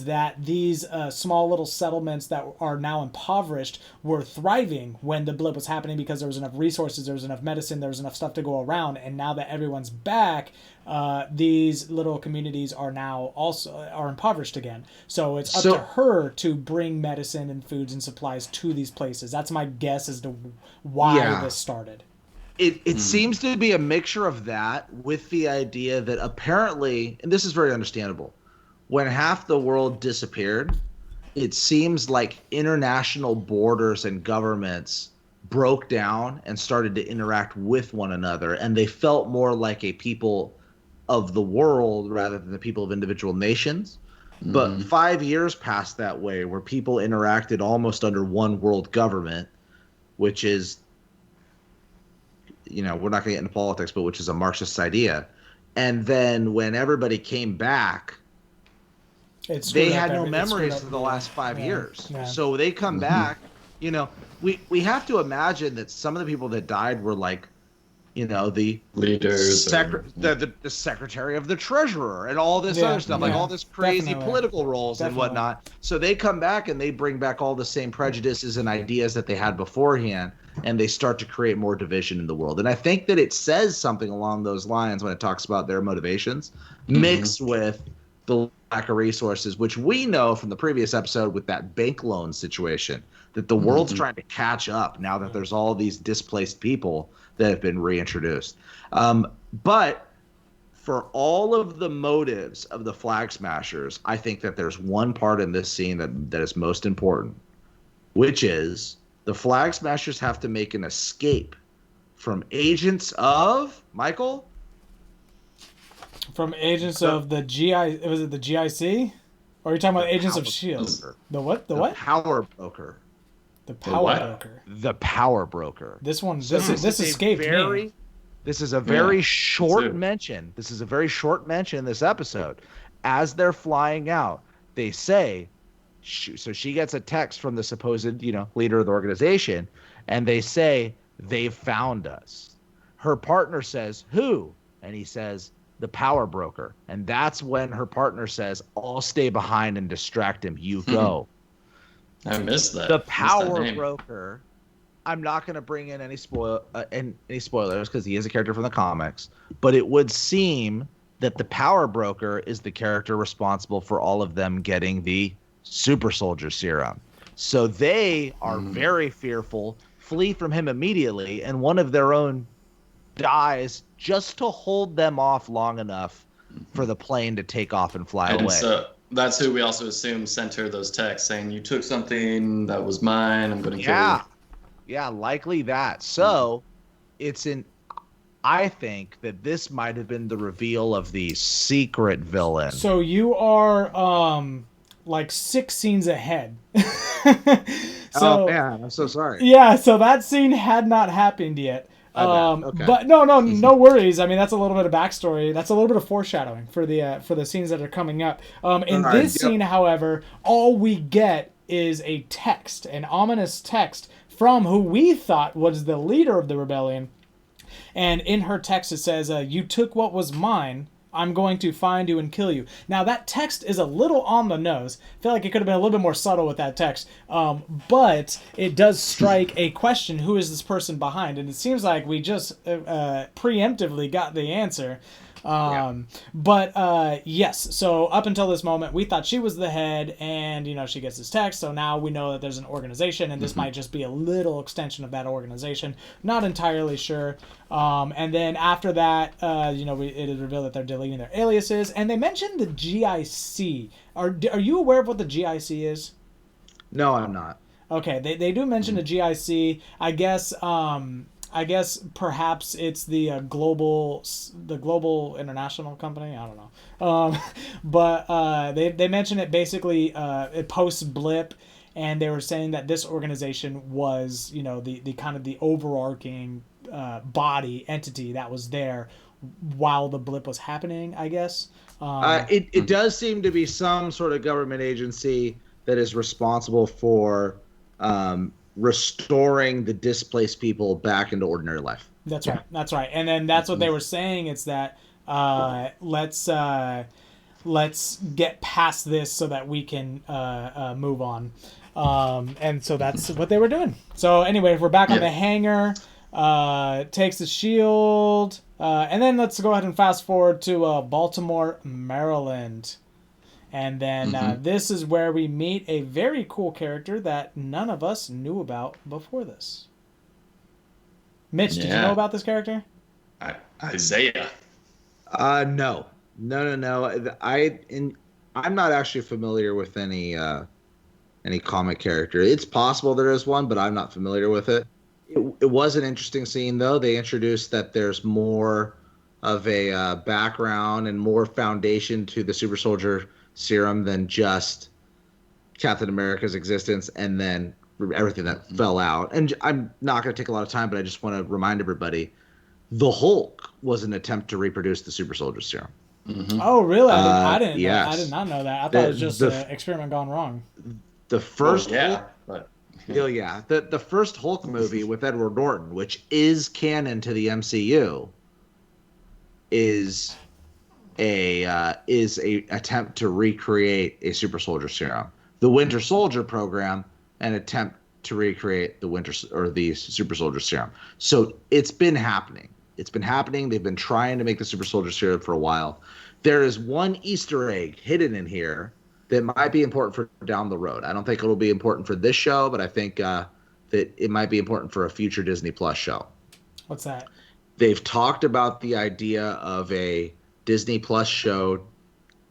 that these small little settlements that are now impoverished were thriving when the blip was happening because there was enough resources, there was enough medicine, there was enough stuff to go around, and now that everyone's back, these little communities are now also are impoverished again. So it's up to her to bring medicine and foods and supplies to these places. That's my guess as to why this started. It seems to be a mixture of that with the idea that apparently, and this is very understandable, when half the world disappeared, it seems like international borders and governments broke down and started to interact with one another, and they felt more like a people of the world rather than the people of individual nations. But 5 years passed that way, where people interacted almost under one world government, which is, we're not going to get into politics, but which is a Marxist idea. And then when everybody came back, they had no memories of the last 5 years. Yeah. So they come back, we have to imagine that some of the people that died were like, the leaders, the secretary of the treasurer and all this other stuff, like all this crazy political roles and whatnot. So they come back and they bring back all the same prejudices and ideas that they had beforehand, and they start to create more division in the world. And I think that it says something along those lines when it talks about their motivations, mixed with the lack of resources, which we know from the previous episode with that bank loan situation, that the world's trying to catch up now that there's all these displaced people that have been reintroduced. But for all of the motives of the Flag Smashers, I think that there's one part in this scene that is most important, which is the Flag Smashers have to make an escape from agents of, Michael? From agents of the GI, was it the GIC? Or are you talking about agents of S.H.I.E.L.D.? The what? The what? Power broker. The power broker. The power broker. This escaped me. This is a very short mention. This is a very short mention in this episode. As they're flying out, they say, so she gets a text from the supposed, leader of the organization, and they say, "They've found us." Her partner says, "Who?" And he says, "The power broker." And that's when her partner says, "I'll stay behind and distract him. You go." I missed that. The power broker. I'm not going to bring in any spoilers because he is a character from the comics, but it would seem that the power broker is the character responsible for all of them getting the super soldier serum. So they are very fearful, flee from him immediately, and one of their own dies just to hold them off long enough for the plane to take off and fly away. So that's who we also assume sent her those texts saying, "You took something that was mine. I'm going to kill you." Yeah, likely that. So I think that this might have been the reveal of the secret villain. So you are like 6 scenes ahead. Oh man, I'm so sorry. Yeah, so that scene had not happened yet. Okay. But no worries. I mean, that's a little bit of backstory. That's a little bit of foreshadowing for the scenes that are coming up. In this scene, however, all we get is a text, an ominous text from who we thought was the leader of the rebellion. And in her text it says, "You took what was mine. I'm going to find you and kill you." Now that text is a little on the nose. I feel like it could have been a little bit more subtle with that text. But it does strike a question, who is this person behind? And it seems like we just preemptively got the answer. But yes, so up until this moment, we thought she was the head, and she gets this text. So now we know that there's an organization, and this might just be a little extension of that organization. Not entirely sure. And then after that, it is revealed that they're deleting their aliases, and they mentioned the GIC. Are you aware of what the GIC is? No, I'm not. Okay, they do mention the GIC. I guess perhaps it's the global international company. I don't know. But they mention it basically. It posts blip, and they were saying that this organization was the kind of the overarching body entity that was there while the blip was happening. I guess. It does seem to be some sort of government agency that is responsible for restoring the displaced people back into ordinary life. That's right. That's right. And then that's what they were saying. It's that let's get past this so that we can move on. And so that's what they were doing. So anyway, we're back on the hangar. Takes the shield. And then let's go ahead and fast forward to Baltimore, Maryland. And then this is where we meet a very cool character that none of us knew about before this. Mitch, did you know about this character? Isaiah. No. I'm not actually familiar with any comic character. It's possible there is one, but I'm not familiar with it. It was an interesting scene, though. They introduced that there's more of a background and more foundation to the super soldier serum than just Captain America's existence and then everything that fell out. And I'm not going to take a lot of time, but I just want to remind everybody, the Hulk was an attempt to reproduce the super soldier serum. Oh, really? I did not know that. I thought it was just an experiment gone wrong. The first Hulk, the first Hulk movie with Edward Norton, which is canon to the MCU, is a attempt to recreate a super soldier serum. The Winter Soldier program, an attempt to recreate the super soldier serum. So it's been happening. They've been trying to make the super soldier serum for a while. There is one Easter egg hidden in here that might be important for down the road. I don't think it'll be important for this show, but I think that it might be important for a future Disney Plus show. What's that? They've talked about the idea of a Disney Plus show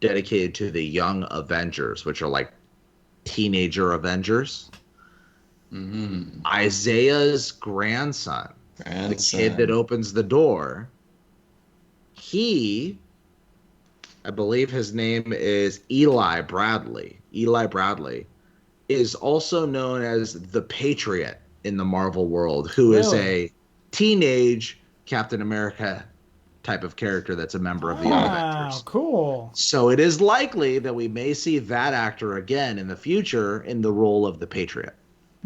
dedicated to the young Avengers, which are like teenager Avengers. Isaiah's grandson, the kid that opens the door, I believe his name is Eli Bradley. Eli Bradley is also known as the Patriot in the Marvel world, who is a teenage Captain America type of character that's a member of the Young Avengers. Cool. So it is likely that we may see that actor again in the future in the role of the Patriot.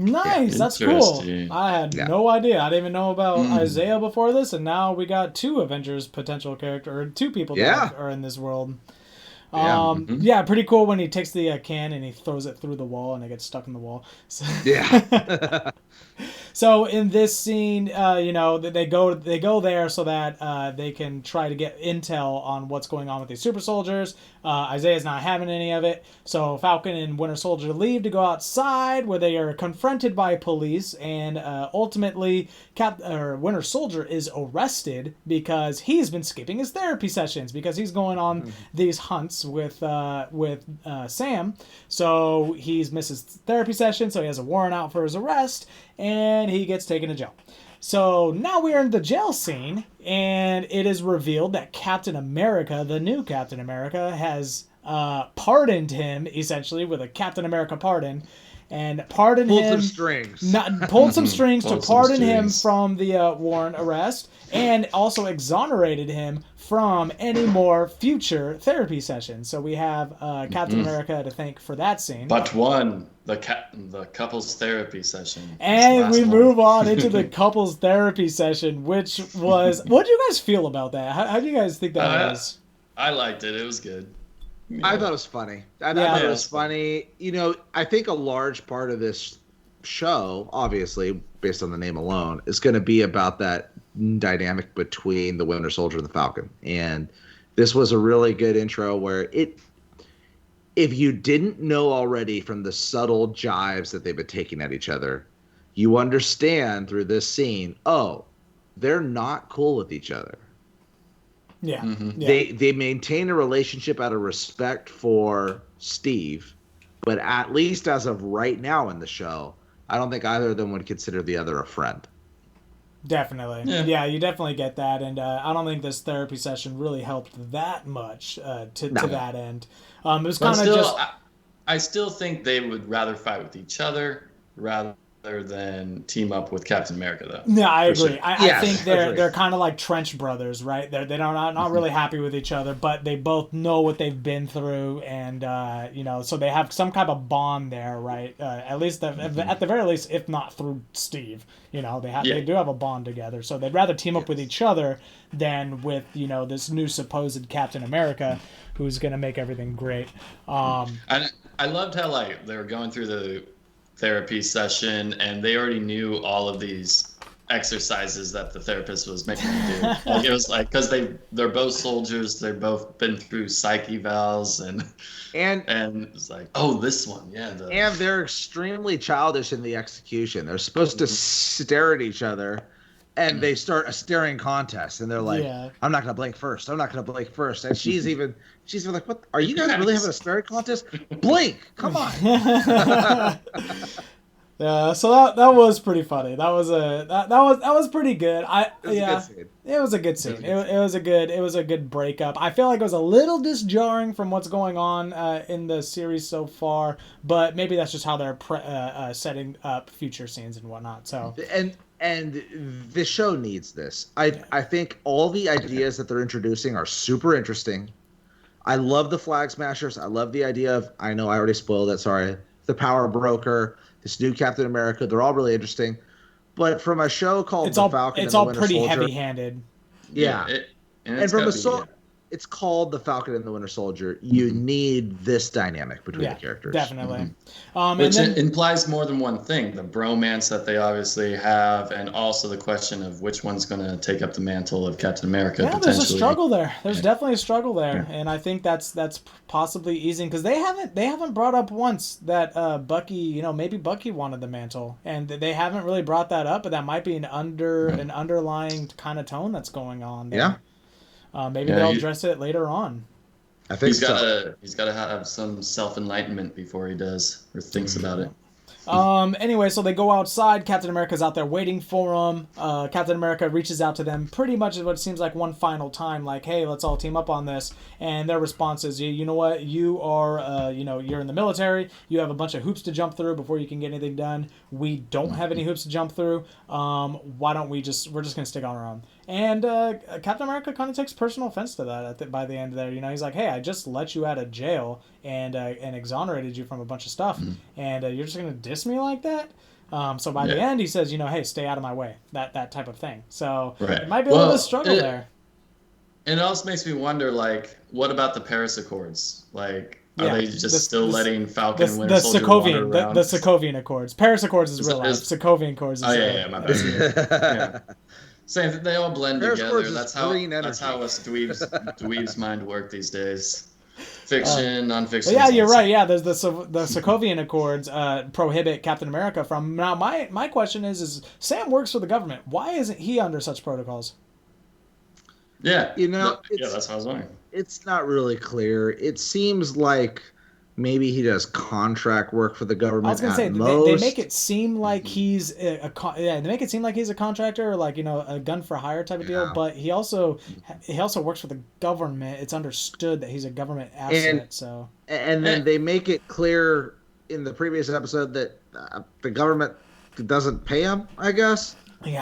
Nice, that's cool. I had no idea. I didn't even know about Isaiah before this, and now we got two Avengers potential character, or two people that are in this world. Pretty cool when he takes the can and he throws it through the wall and it gets stuck in the wall. So, so in this scene, they go there so that they can try to get intel on what's going on with these super soldiers. Isaiah's not having any of it, so Falcon and Winter Soldier leave to go outside, where they are confronted by police, and ultimately Winter Soldier is arrested because he's been skipping his therapy sessions because he's going on these hunts with Sam. So he's missed his therapy session, so he has a warrant out for his arrest, and he gets taken to jail. So now we are in the jail scene, and it is revealed that Captain America, the new Captain America, has pardoned him, essentially, with a Captain America pardon, and pardoned him... Pulled some strings to pardon him from the warrant arrest, and also exonerated him from any more future therapy sessions. So we have Captain America to thank for that scene. But the couples therapy session. And we move on into the couples therapy session, which was... What do you guys feel about that? How do you guys think that was? I liked it. It was good. I thought it was funny. I thought it was funny. I think a large part of this show, obviously, based on the name alone, is going to be about that dynamic between the Winter Soldier and the Falcon. And This was a really good intro where if you didn't know already from the subtle jives that they've been taking at each other, you understand through this scene, oh, they're not cool with each other. Yeah. Mm-hmm. Yeah. They maintain a relationship out of respect for Steve, but at least as of right now in the show, I don't think either of them would consider the other a friend. Definitely. Yeah, you definitely get that. And I don't think this therapy session really helped that much to that end. It was kind of just... I still think they would rather fight with each other rather than team up with Captain America, though. No, I agree. Sure. I think they're kind of like trench brothers, right? They're not really happy with each other, but they both know what they've been through, and so they have some kind of bond there, right? At least at the very least, if not through Steve, they do have a bond together. So they'd rather team up with each other than with this new supposed Captain America, who's gonna make everything great. And I loved how they were going through the therapy session and they already knew all of these exercises that the therapist was making them do. It was because they're both soldiers, they've both been through psych evals and it's like, oh, this one, and they're extremely childish in the execution. They're supposed to stare at each other, and they start a staring contest, and they're like, I'm not gonna blink first, and she's even like, what, are you guys really having a staring contest? Blink, come on. Yeah, so that was pretty funny. That was pretty good. It was a good scene. It was a good breakup. I feel like it was a little disjarring from what's going on in the series so far, but maybe that's just how they're setting up future scenes and whatnot. So and the show needs this. I think all the ideas that they're introducing are super interesting. I love the Flag Smashers. I love the idea of, I know I already spoiled it, sorry, the Power Broker, this new Captain America. They're all really interesting. But from a show called The Falcon and the Winter Soldier... It's all pretty heavy-handed. Yeah. And from it's called The Falcon and the Winter Soldier. You need this dynamic between the characters. Definitely. Which implies more than one thing. The bromance that they obviously have, and also the question of which one's going to take up the mantle of Captain America, potentially. There's a struggle there. There's definitely a struggle there. Yeah. And I think that's possibly easing, because they haven't brought up once that Bucky, maybe Bucky wanted the mantle. And they haven't really brought that up, but that might be an underlying kind of tone that's going on there. Yeah. Maybe they'll address it later on. I think he's got to have some self-enlightenment before he does or thinks about it. Anyway, so they go outside. Captain America's out there waiting for them. Captain America reaches out to them pretty much what seems like one final time, like, hey, let's all team up on this. And their response is, you know what? You are, you're in the military. You have a bunch of hoops to jump through before you can get anything done. We don't have any hoops to jump through. Why don't we're just going to stick on our own. And Captain America kind of takes personal offense to that by the end there. He's like, hey, I just let you out of jail and exonerated you from a bunch of stuff. And you're just going to diss me like that? So by the end, he says, hey, stay out of my way. That type of thing. So it might be a little bit of struggle there. And it also makes me wonder, what about the Paris Accords? Are they just still letting Falcon and Winter Soldier wander around? The Sokovian Accords. Paris Accords is real life. Sokovian Accords is my bad. Saying that they all blend together. That's how us dweebs mind work these days. Fiction, nonfiction. Yeah, you're right. Yeah, there's the Sokovian Accords prohibit Captain America from. Now, my question is Sam works for the government. Why isn't he under such protocols? Yeah, that's how I was wondering. It's not really clear. It seems like maybe he does contract work for the government. I was going to say they make it seem like he's they make it seem like he's a contractor or a gun for hire type of deal. But he also works for the government. It's understood that he's a government asset. And then they make it clear in the previous episode that the government doesn't pay him, I guess.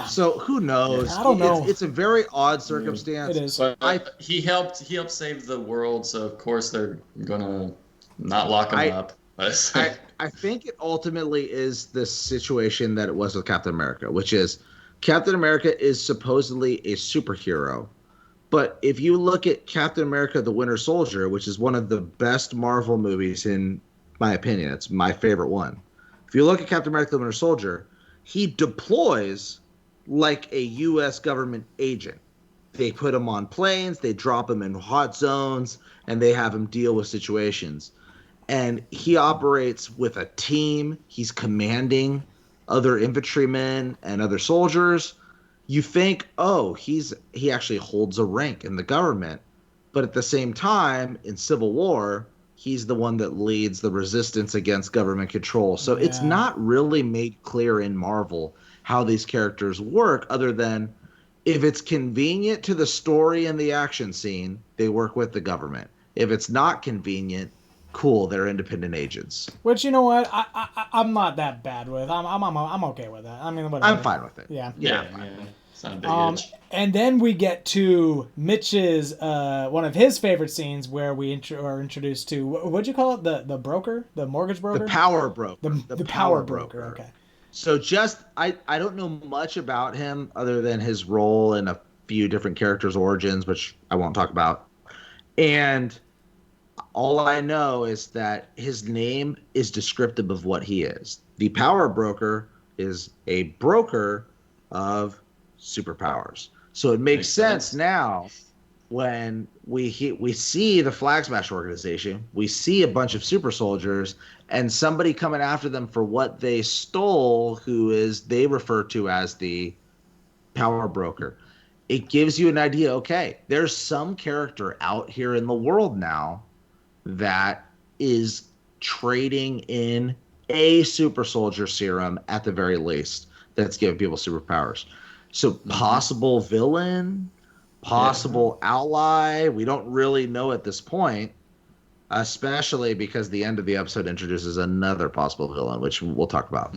So who knows? I don't know. It's a very odd circumstance. It is. But he helped save the world, so of course they're gonna not lock him up. I think it ultimately is this situation that it was with Captain America, which is Captain America is supposedly a superhero. But if you look at Captain America the Winter Soldier, which is one of the best Marvel movies in my opinion, it's my favorite one. If you look at Captain America the Winter Soldier, he deploys like a U.S. government agent. they put him on planes, they drop him in hot zones, and they have him deal with situations. And he operates with a team. He's commanding other infantrymen and other soldiers. You think, oh, he actually holds a rank in the government. But at the same time, in Civil War, he's the one that leads the resistance against government control. So it's not really made clear in Marvel how these characters work, other than if it's convenient to the story and the action scene, they work with the government. If it's not convenient, cool, they're independent agents. Which, you know what, I'm not that bad with. I'm okay with that. I mean, whatever. I'm fine with it. Yeah. Yeah. It's not a big itch. And then we get to Mitch's one of his favorite scenes where we are introduced to what'd you call it, the broker, the mortgage broker, the power broker, the power broker. Okay. So I don't know much about him other than his role in a few different characters' origins, which I won't talk about. And all I know is that his name is descriptive of what he is. The power broker is a broker of superpowers. So it makes sense now when we see the Flag Smash organization, we see a bunch of super soldiers and somebody coming after them for what they stole, who is they refer to as the power broker. It gives you an idea, okay, there's some character out here in the world now that is trading in a super soldier serum at the very least that's giving people superpowers. So possible villain, possible ally, we don't really know at this point, especially because the end of the episode introduces another possible villain, which we'll talk about.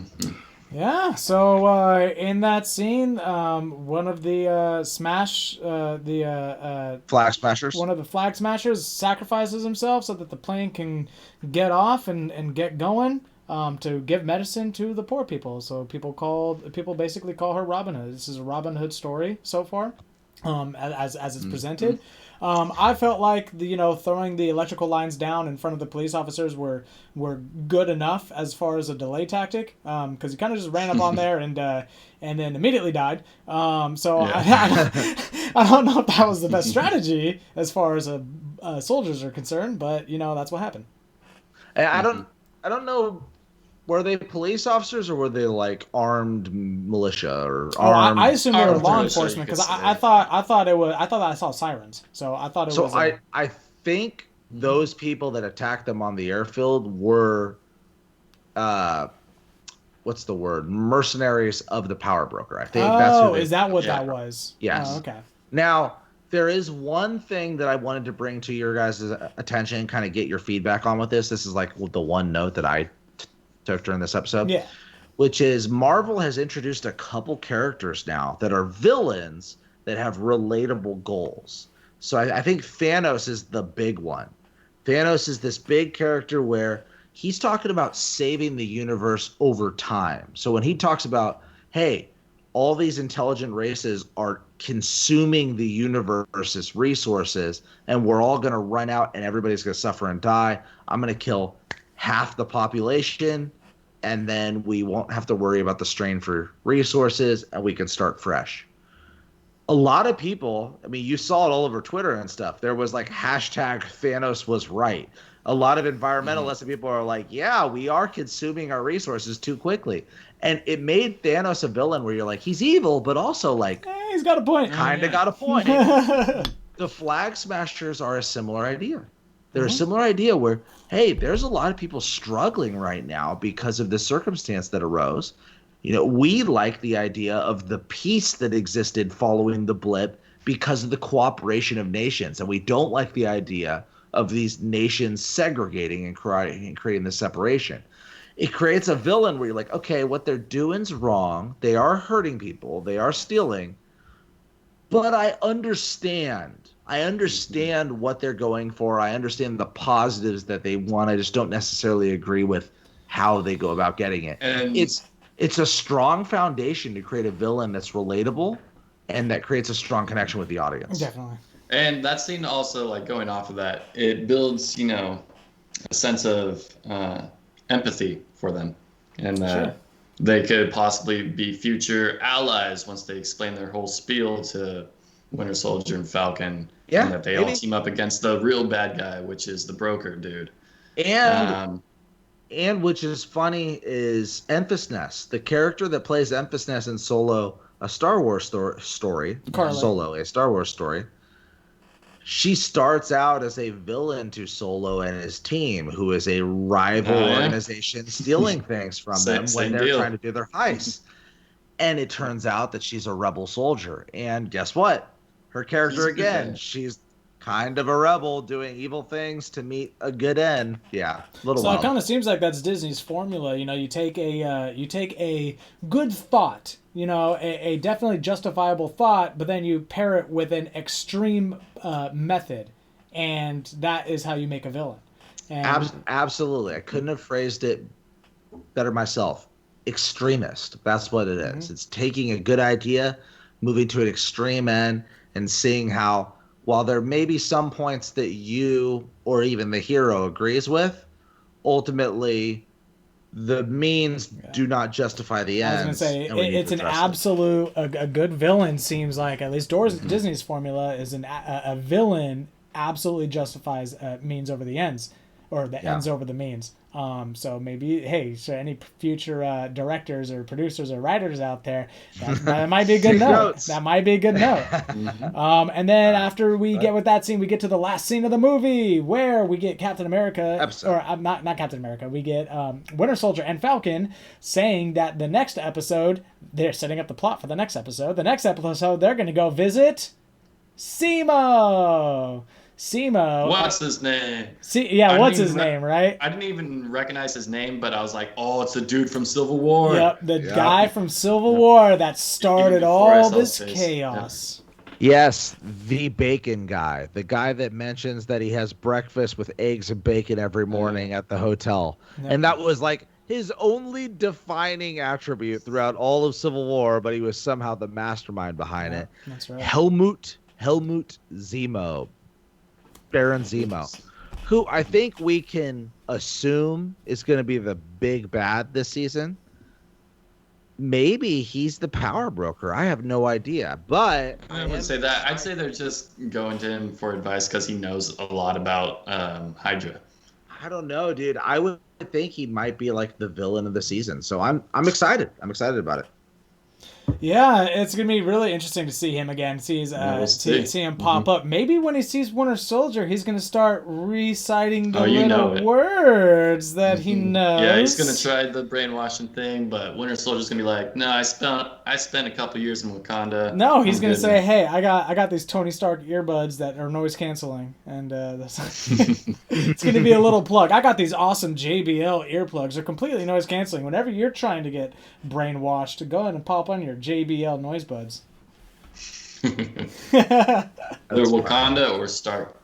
Yeah, so in that scene, one of the Flag Smashers. One of the Flag Smashers sacrifices himself so that the plane can get off and get going to give medicine to the poor people. So people basically call her Robin Hood. This is a Robin Hood story so far, as it's presented. I felt like throwing the electrical lines down in front of the police officers were good enough as far as a delay tactic, because he kind of just ran up on there and then immediately died. So I don't know if that was the best strategy as far as soldiers are concerned, but that's what happened. And I don't know. Were they police officers or were they like armed militia or armed? I assume they were law militia, enforcement because I thought I saw sirens, so I thought it was. So I think those people that attacked them on the airfield were, what's the word? Mercenaries of the power broker. I think that's who is that what that was? Yes. Oh, okay. Now there is one thing that I wanted to bring to your guys' attention, kind of get your feedback on with this. This is like the one note that I took during this episode. Yeah. Which is Marvel has introduced a couple characters now that are villains that have relatable goals. So I think Thanos is the big one. Thanos is this big character where he's talking about saving the universe over time. So when he talks about, hey, all these intelligent races are consuming the universe's resources and we're all going to run out and everybody's going to suffer and die. I'm going to kill half the population and then we won't have to worry about the strain for resources and we can start fresh. A lot of people, I mean, you saw it all over Twitter and stuff. There was like hashtag Thanos was right. A lot of environmentalists and people are like, yeah, we are consuming our resources too quickly. And it made Thanos a villain where you're like, he's evil, but also like, he's got a point. Kind of got a point. The Flag Smashers are a similar idea. They're a similar idea where, hey, there's a lot of people struggling right now because of the circumstance that arose. We like the idea of the peace that existed following the blip because of the cooperation of nations. And we don't like the idea of these nations segregating and creating this separation. It creates a villain where you're like, okay, what they're doing's wrong. They are hurting people. They are stealing. But I understand. I understand what they're going for. I understand the positives that they want. I just don't necessarily agree with how they go about getting it. And it's a strong foundation to create a villain that's relatable and that creates a strong connection with the audience. Definitely. And that scene also, like going off of that, it builds, a sense of empathy for them. And they could possibly be future allies once they explain their whole spiel to Winter Soldier and Falcon, Yeah, and that they all team up against the real bad guy, which is the broker dude. And which is funny is Emphasis, the character that plays Emphasis in Solo, a Star Wars story. Carla. Solo, a Star Wars story. She starts out as a villain to Solo and his team, who is a rival organization stealing things from them when they're trying to do their heists. And it turns out that she's a rebel soldier. And guess what? Her character again, she's kind of a rebel doing evil things to meet a good end. Yeah, So it kind of seems like that's Disney's formula. You know, you take a good thought, you know, a definitely justifiable thought, but then you pair it with an extreme method, and that is how you make a villain. And absolutely, I couldn't have phrased it better myself. Extremist. That's what it is. Mm-hmm. It's taking a good idea, moving to an extreme end, and seeing how, while there may be some points that you or even the hero agrees with, ultimately the means do not justify the ends. I was going to say, it's an absolute, a good villain seems like, at least Disney's formula is a villain absolutely justifies means over the ends, or the ends over the means. So maybe, hey, so any future directors or producers or writers out there, that might be a good note. That might be a good note. And then after we get with that scene, we get to the last scene of the movie where we get Captain America, or not Captain America. We get Winter Soldier and Falcon saying that the next episode, they're setting up the plot for the next episode. The next episode, they're going to go visit Simo. What's his name? What's his name, right? I didn't even recognize his name, but I was like, oh, it's the dude from Civil War. Yep, the guy from Civil War that started all this chaos. Yes, the bacon guy. The guy that mentions that he has breakfast with eggs and bacon every morning at the hotel. Yep. And that was like his only defining attribute throughout all of Civil War, but he was somehow the mastermind behind it. That's right. Helmut Zemo. Baron Zemo, who I think we can assume is going to be the big bad this season. Maybe he's the power broker. I have no idea, but I wouldn't say that. I'd say they're just going to him for advice because he knows a lot about Hydra. I don't know, dude. I would think he might be like the villain of the season. So I'm excited. I'm excited about it. Yeah, it's gonna be really interesting to see him again. See him pop up. Maybe when he sees Winter Soldier, he's gonna start reciting the little words that he knows. Yeah, he's gonna try the brainwashing thing, but Winter Soldier's gonna be like, "No, I spent a couple years in Wakanda." No, he's gonna say, "Hey, I got these Tony Stark earbuds that are noise canceling, and it's gonna be a little plug. I got these awesome JBL earplugs. They're completely noise canceling. Whenever you're trying to get brainwashed, go ahead and pop on your JBL noise buds." They're Wakanda or Stark.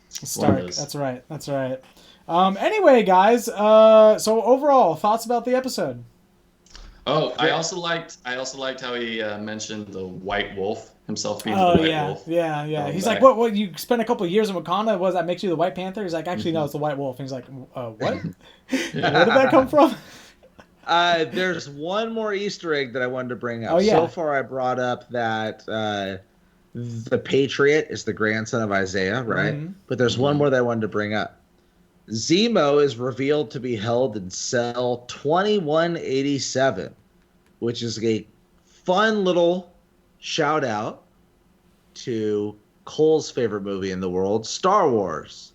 Stark. That's right. Anyway, guys. So overall thoughts about the episode. Oh, I also liked how he mentioned the White Wolf himself being the White Wolf. Yeah. He's like, what? You spent a couple of years in Wakanda. What does that make you the White Panther? He's like, actually, no, it's the White Wolf. And he's like, what? Where did that come from? There's one more Easter egg that I wanted to bring up. So far, I brought up that the Patriot is the grandson of Isaiah, right? Mm-hmm. But there's one more that I wanted to bring up. Zemo is revealed to be held in cell 2187, which is a fun little shout out to Cole's favorite movie in the world, Star Wars,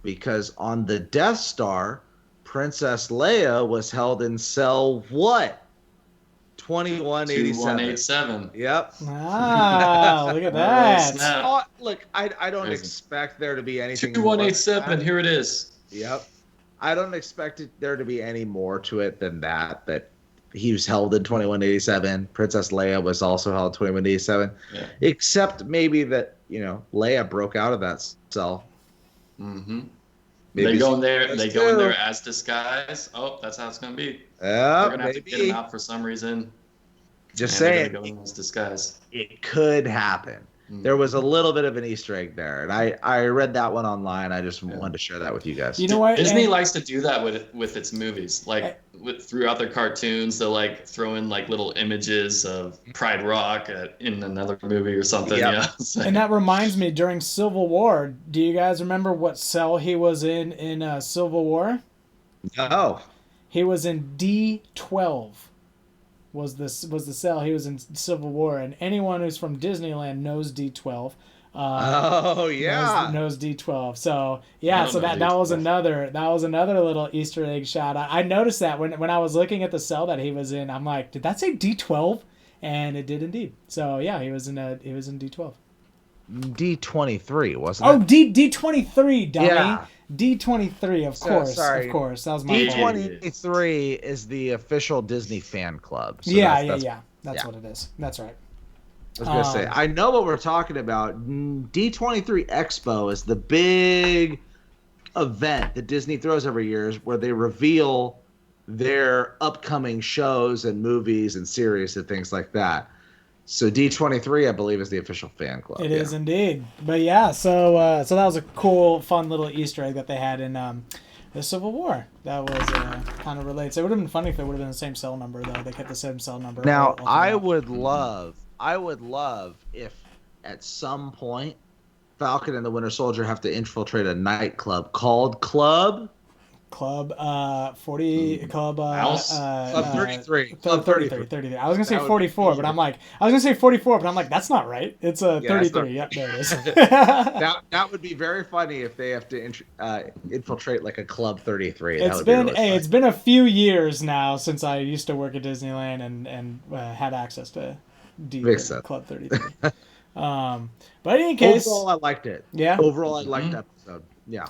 because on the Death Star, Princess Leia was held in cell what? 2187. Yep. Wow, look at that. Look, I don't expect there to be anything 2187, here it is. Yep. I don't expect there to be any more to it than that he was held in 2187. Princess Leia was also held in 2187. Yeah. Except maybe that, Leia broke out of that cell. Mm-hmm. They go in there as disguise. Oh, that's how it's gonna be. Yeah, they're gonna have to get him out for some reason. Just saying. Go in as disguise. It could happen. there was a little bit of an Easter egg there, and I read that one online. I just wanted to share that with you guys. You know what? Disney likes to do that with its movies, like throughout their cartoons. They'll like throw in like little images of Pride Rock in another movie or something. Yep. Yeah, so, and that reminds me, during Civil War, do you guys remember what cell he was in Civil War? No. He was in D12. Was the cell he was in Civil War, and anyone who's from Disneyland knows D12. Oh yeah, knows D12. So yeah, so that was another little Easter egg shot. I noticed that when I was looking at the cell that he was in, I'm like, did that say D12? And it did indeed. So yeah, he was in D12. D23 wasn't it? Oh, D23, dummy. Yeah. D23, of course. Of course. That was my fault. D23 is the official Disney fan club. So yeah. That's what it is. That's right. I was going to say, I know what we're talking about. D23 Expo is the big event that Disney throws every year where they reveal their upcoming shows and movies and series and things like that. So D23, I believe, is the official fan club. It is indeed. But yeah, so that was a cool, fun little Easter egg that they had in the Civil War. That was kind of related. So it would have been funny if it would have been the same cell number, though. They kept the same cell number. Now, I would love if at some point Falcon and the Winter Soldier have to infiltrate a nightclub called Club 33. Club 33. I was gonna say 44, but I'm like, that's not right. It's 33. Yep, there it is. that would be very funny if they have to infiltrate like a Club 33. It's been a few years now since I used to work at Disneyland and had access to Club 33. But in any case, overall I liked it. Yeah. Overall I liked the episode. Yeah.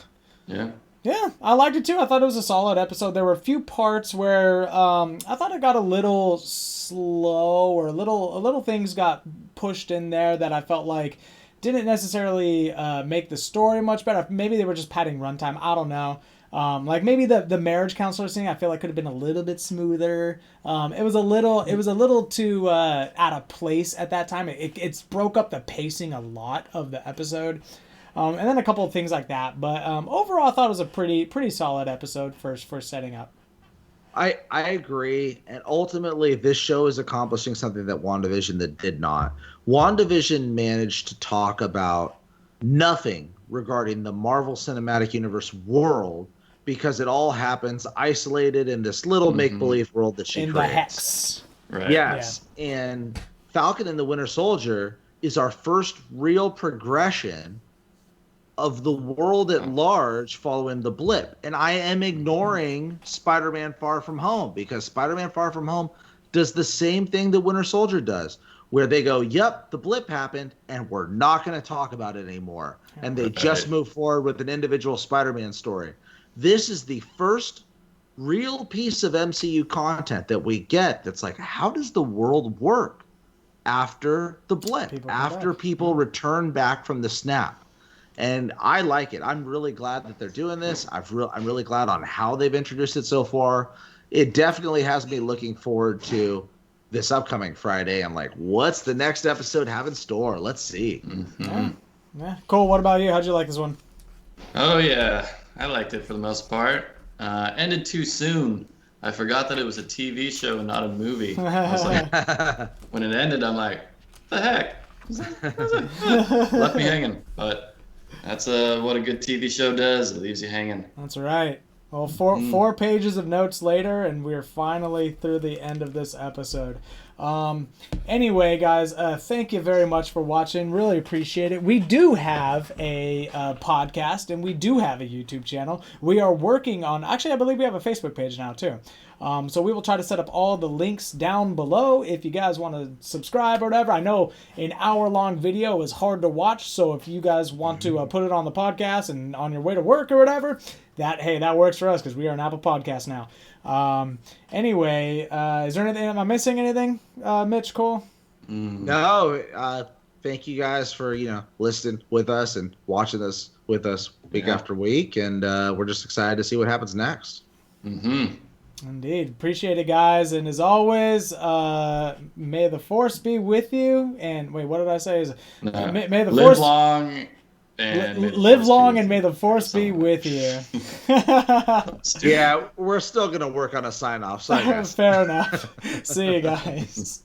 Yeah. Yeah, I liked it too. I thought it was a solid episode. There were a few parts where I thought it got a little slow, or a little things got pushed in there that I felt like didn't necessarily make the story much better. Maybe they were just padding runtime. I don't know. Like maybe the marriage counselor scene, I feel like could have been a little bit smoother. It was a little too out of place at that time. It's broke up the pacing a lot of the episode. And then a couple of things like that. But overall, I thought it was a pretty solid episode for setting up. I agree. And ultimately, this show is accomplishing something that WandaVision did not. WandaVision managed to talk about nothing regarding the Marvel Cinematic Universe world because it all happens isolated in this little make-believe world that she creates. In the Hex. Right. Yes. Yeah. And Falcon and the Winter Soldier is our first real progression of the world at large following the blip. And I am ignoring Spider-Man Far From Home because Spider-Man Far From Home does the same thing that Winter Soldier does, where they go, yep, the blip happened and we're not going to talk about it anymore. And they just move forward with an individual Spider-Man story. This is the first real piece of MCU content that we get that's like, how does the world work after the blip, after people return back from the snap? And I like it. I'm really glad that they're doing this. I'm really glad on how they've introduced it so far. It definitely has me looking forward to this upcoming Friday. I'm like, what's the next episode have in store? Let's see. Mm-hmm. Yeah. Cool. What about you? How'd you like this one? Oh, yeah. I liked it for the most part. Ended too soon. I forgot that it was a TV show and not a movie. I was like, when it ended, I'm like, what the heck? Left me hanging. But that's what a good TV show does. It leaves you hanging. That's right. Well, four pages of notes later, and we're finally through the end of this episode. Anyway, guys, thank you very much for watching. Really appreciate it. We do have a podcast, and we do have a YouTube channel. We are working on... Actually, I believe we have a Facebook page now, too. So we will try to set up all the links down below if you guys want to subscribe or whatever. I know an hour-long video is hard to watch, so if you guys want to put it on the podcast and on your way to work or whatever, that works for us because we are an Apple Podcast now. Anyway, is there anything? Am I missing anything, Mitch, Cole? No. Thank you guys for listening with us and watching us with us week after week, and we're just excited to see what happens next. Indeed. Appreciate it, guys. And as always, may the force be with you. And wait, what did I say? May the live force long and live long, and may the force be with you. Yeah, we're still gonna work on a sign off. Sorry, guys. Fair enough. See you guys.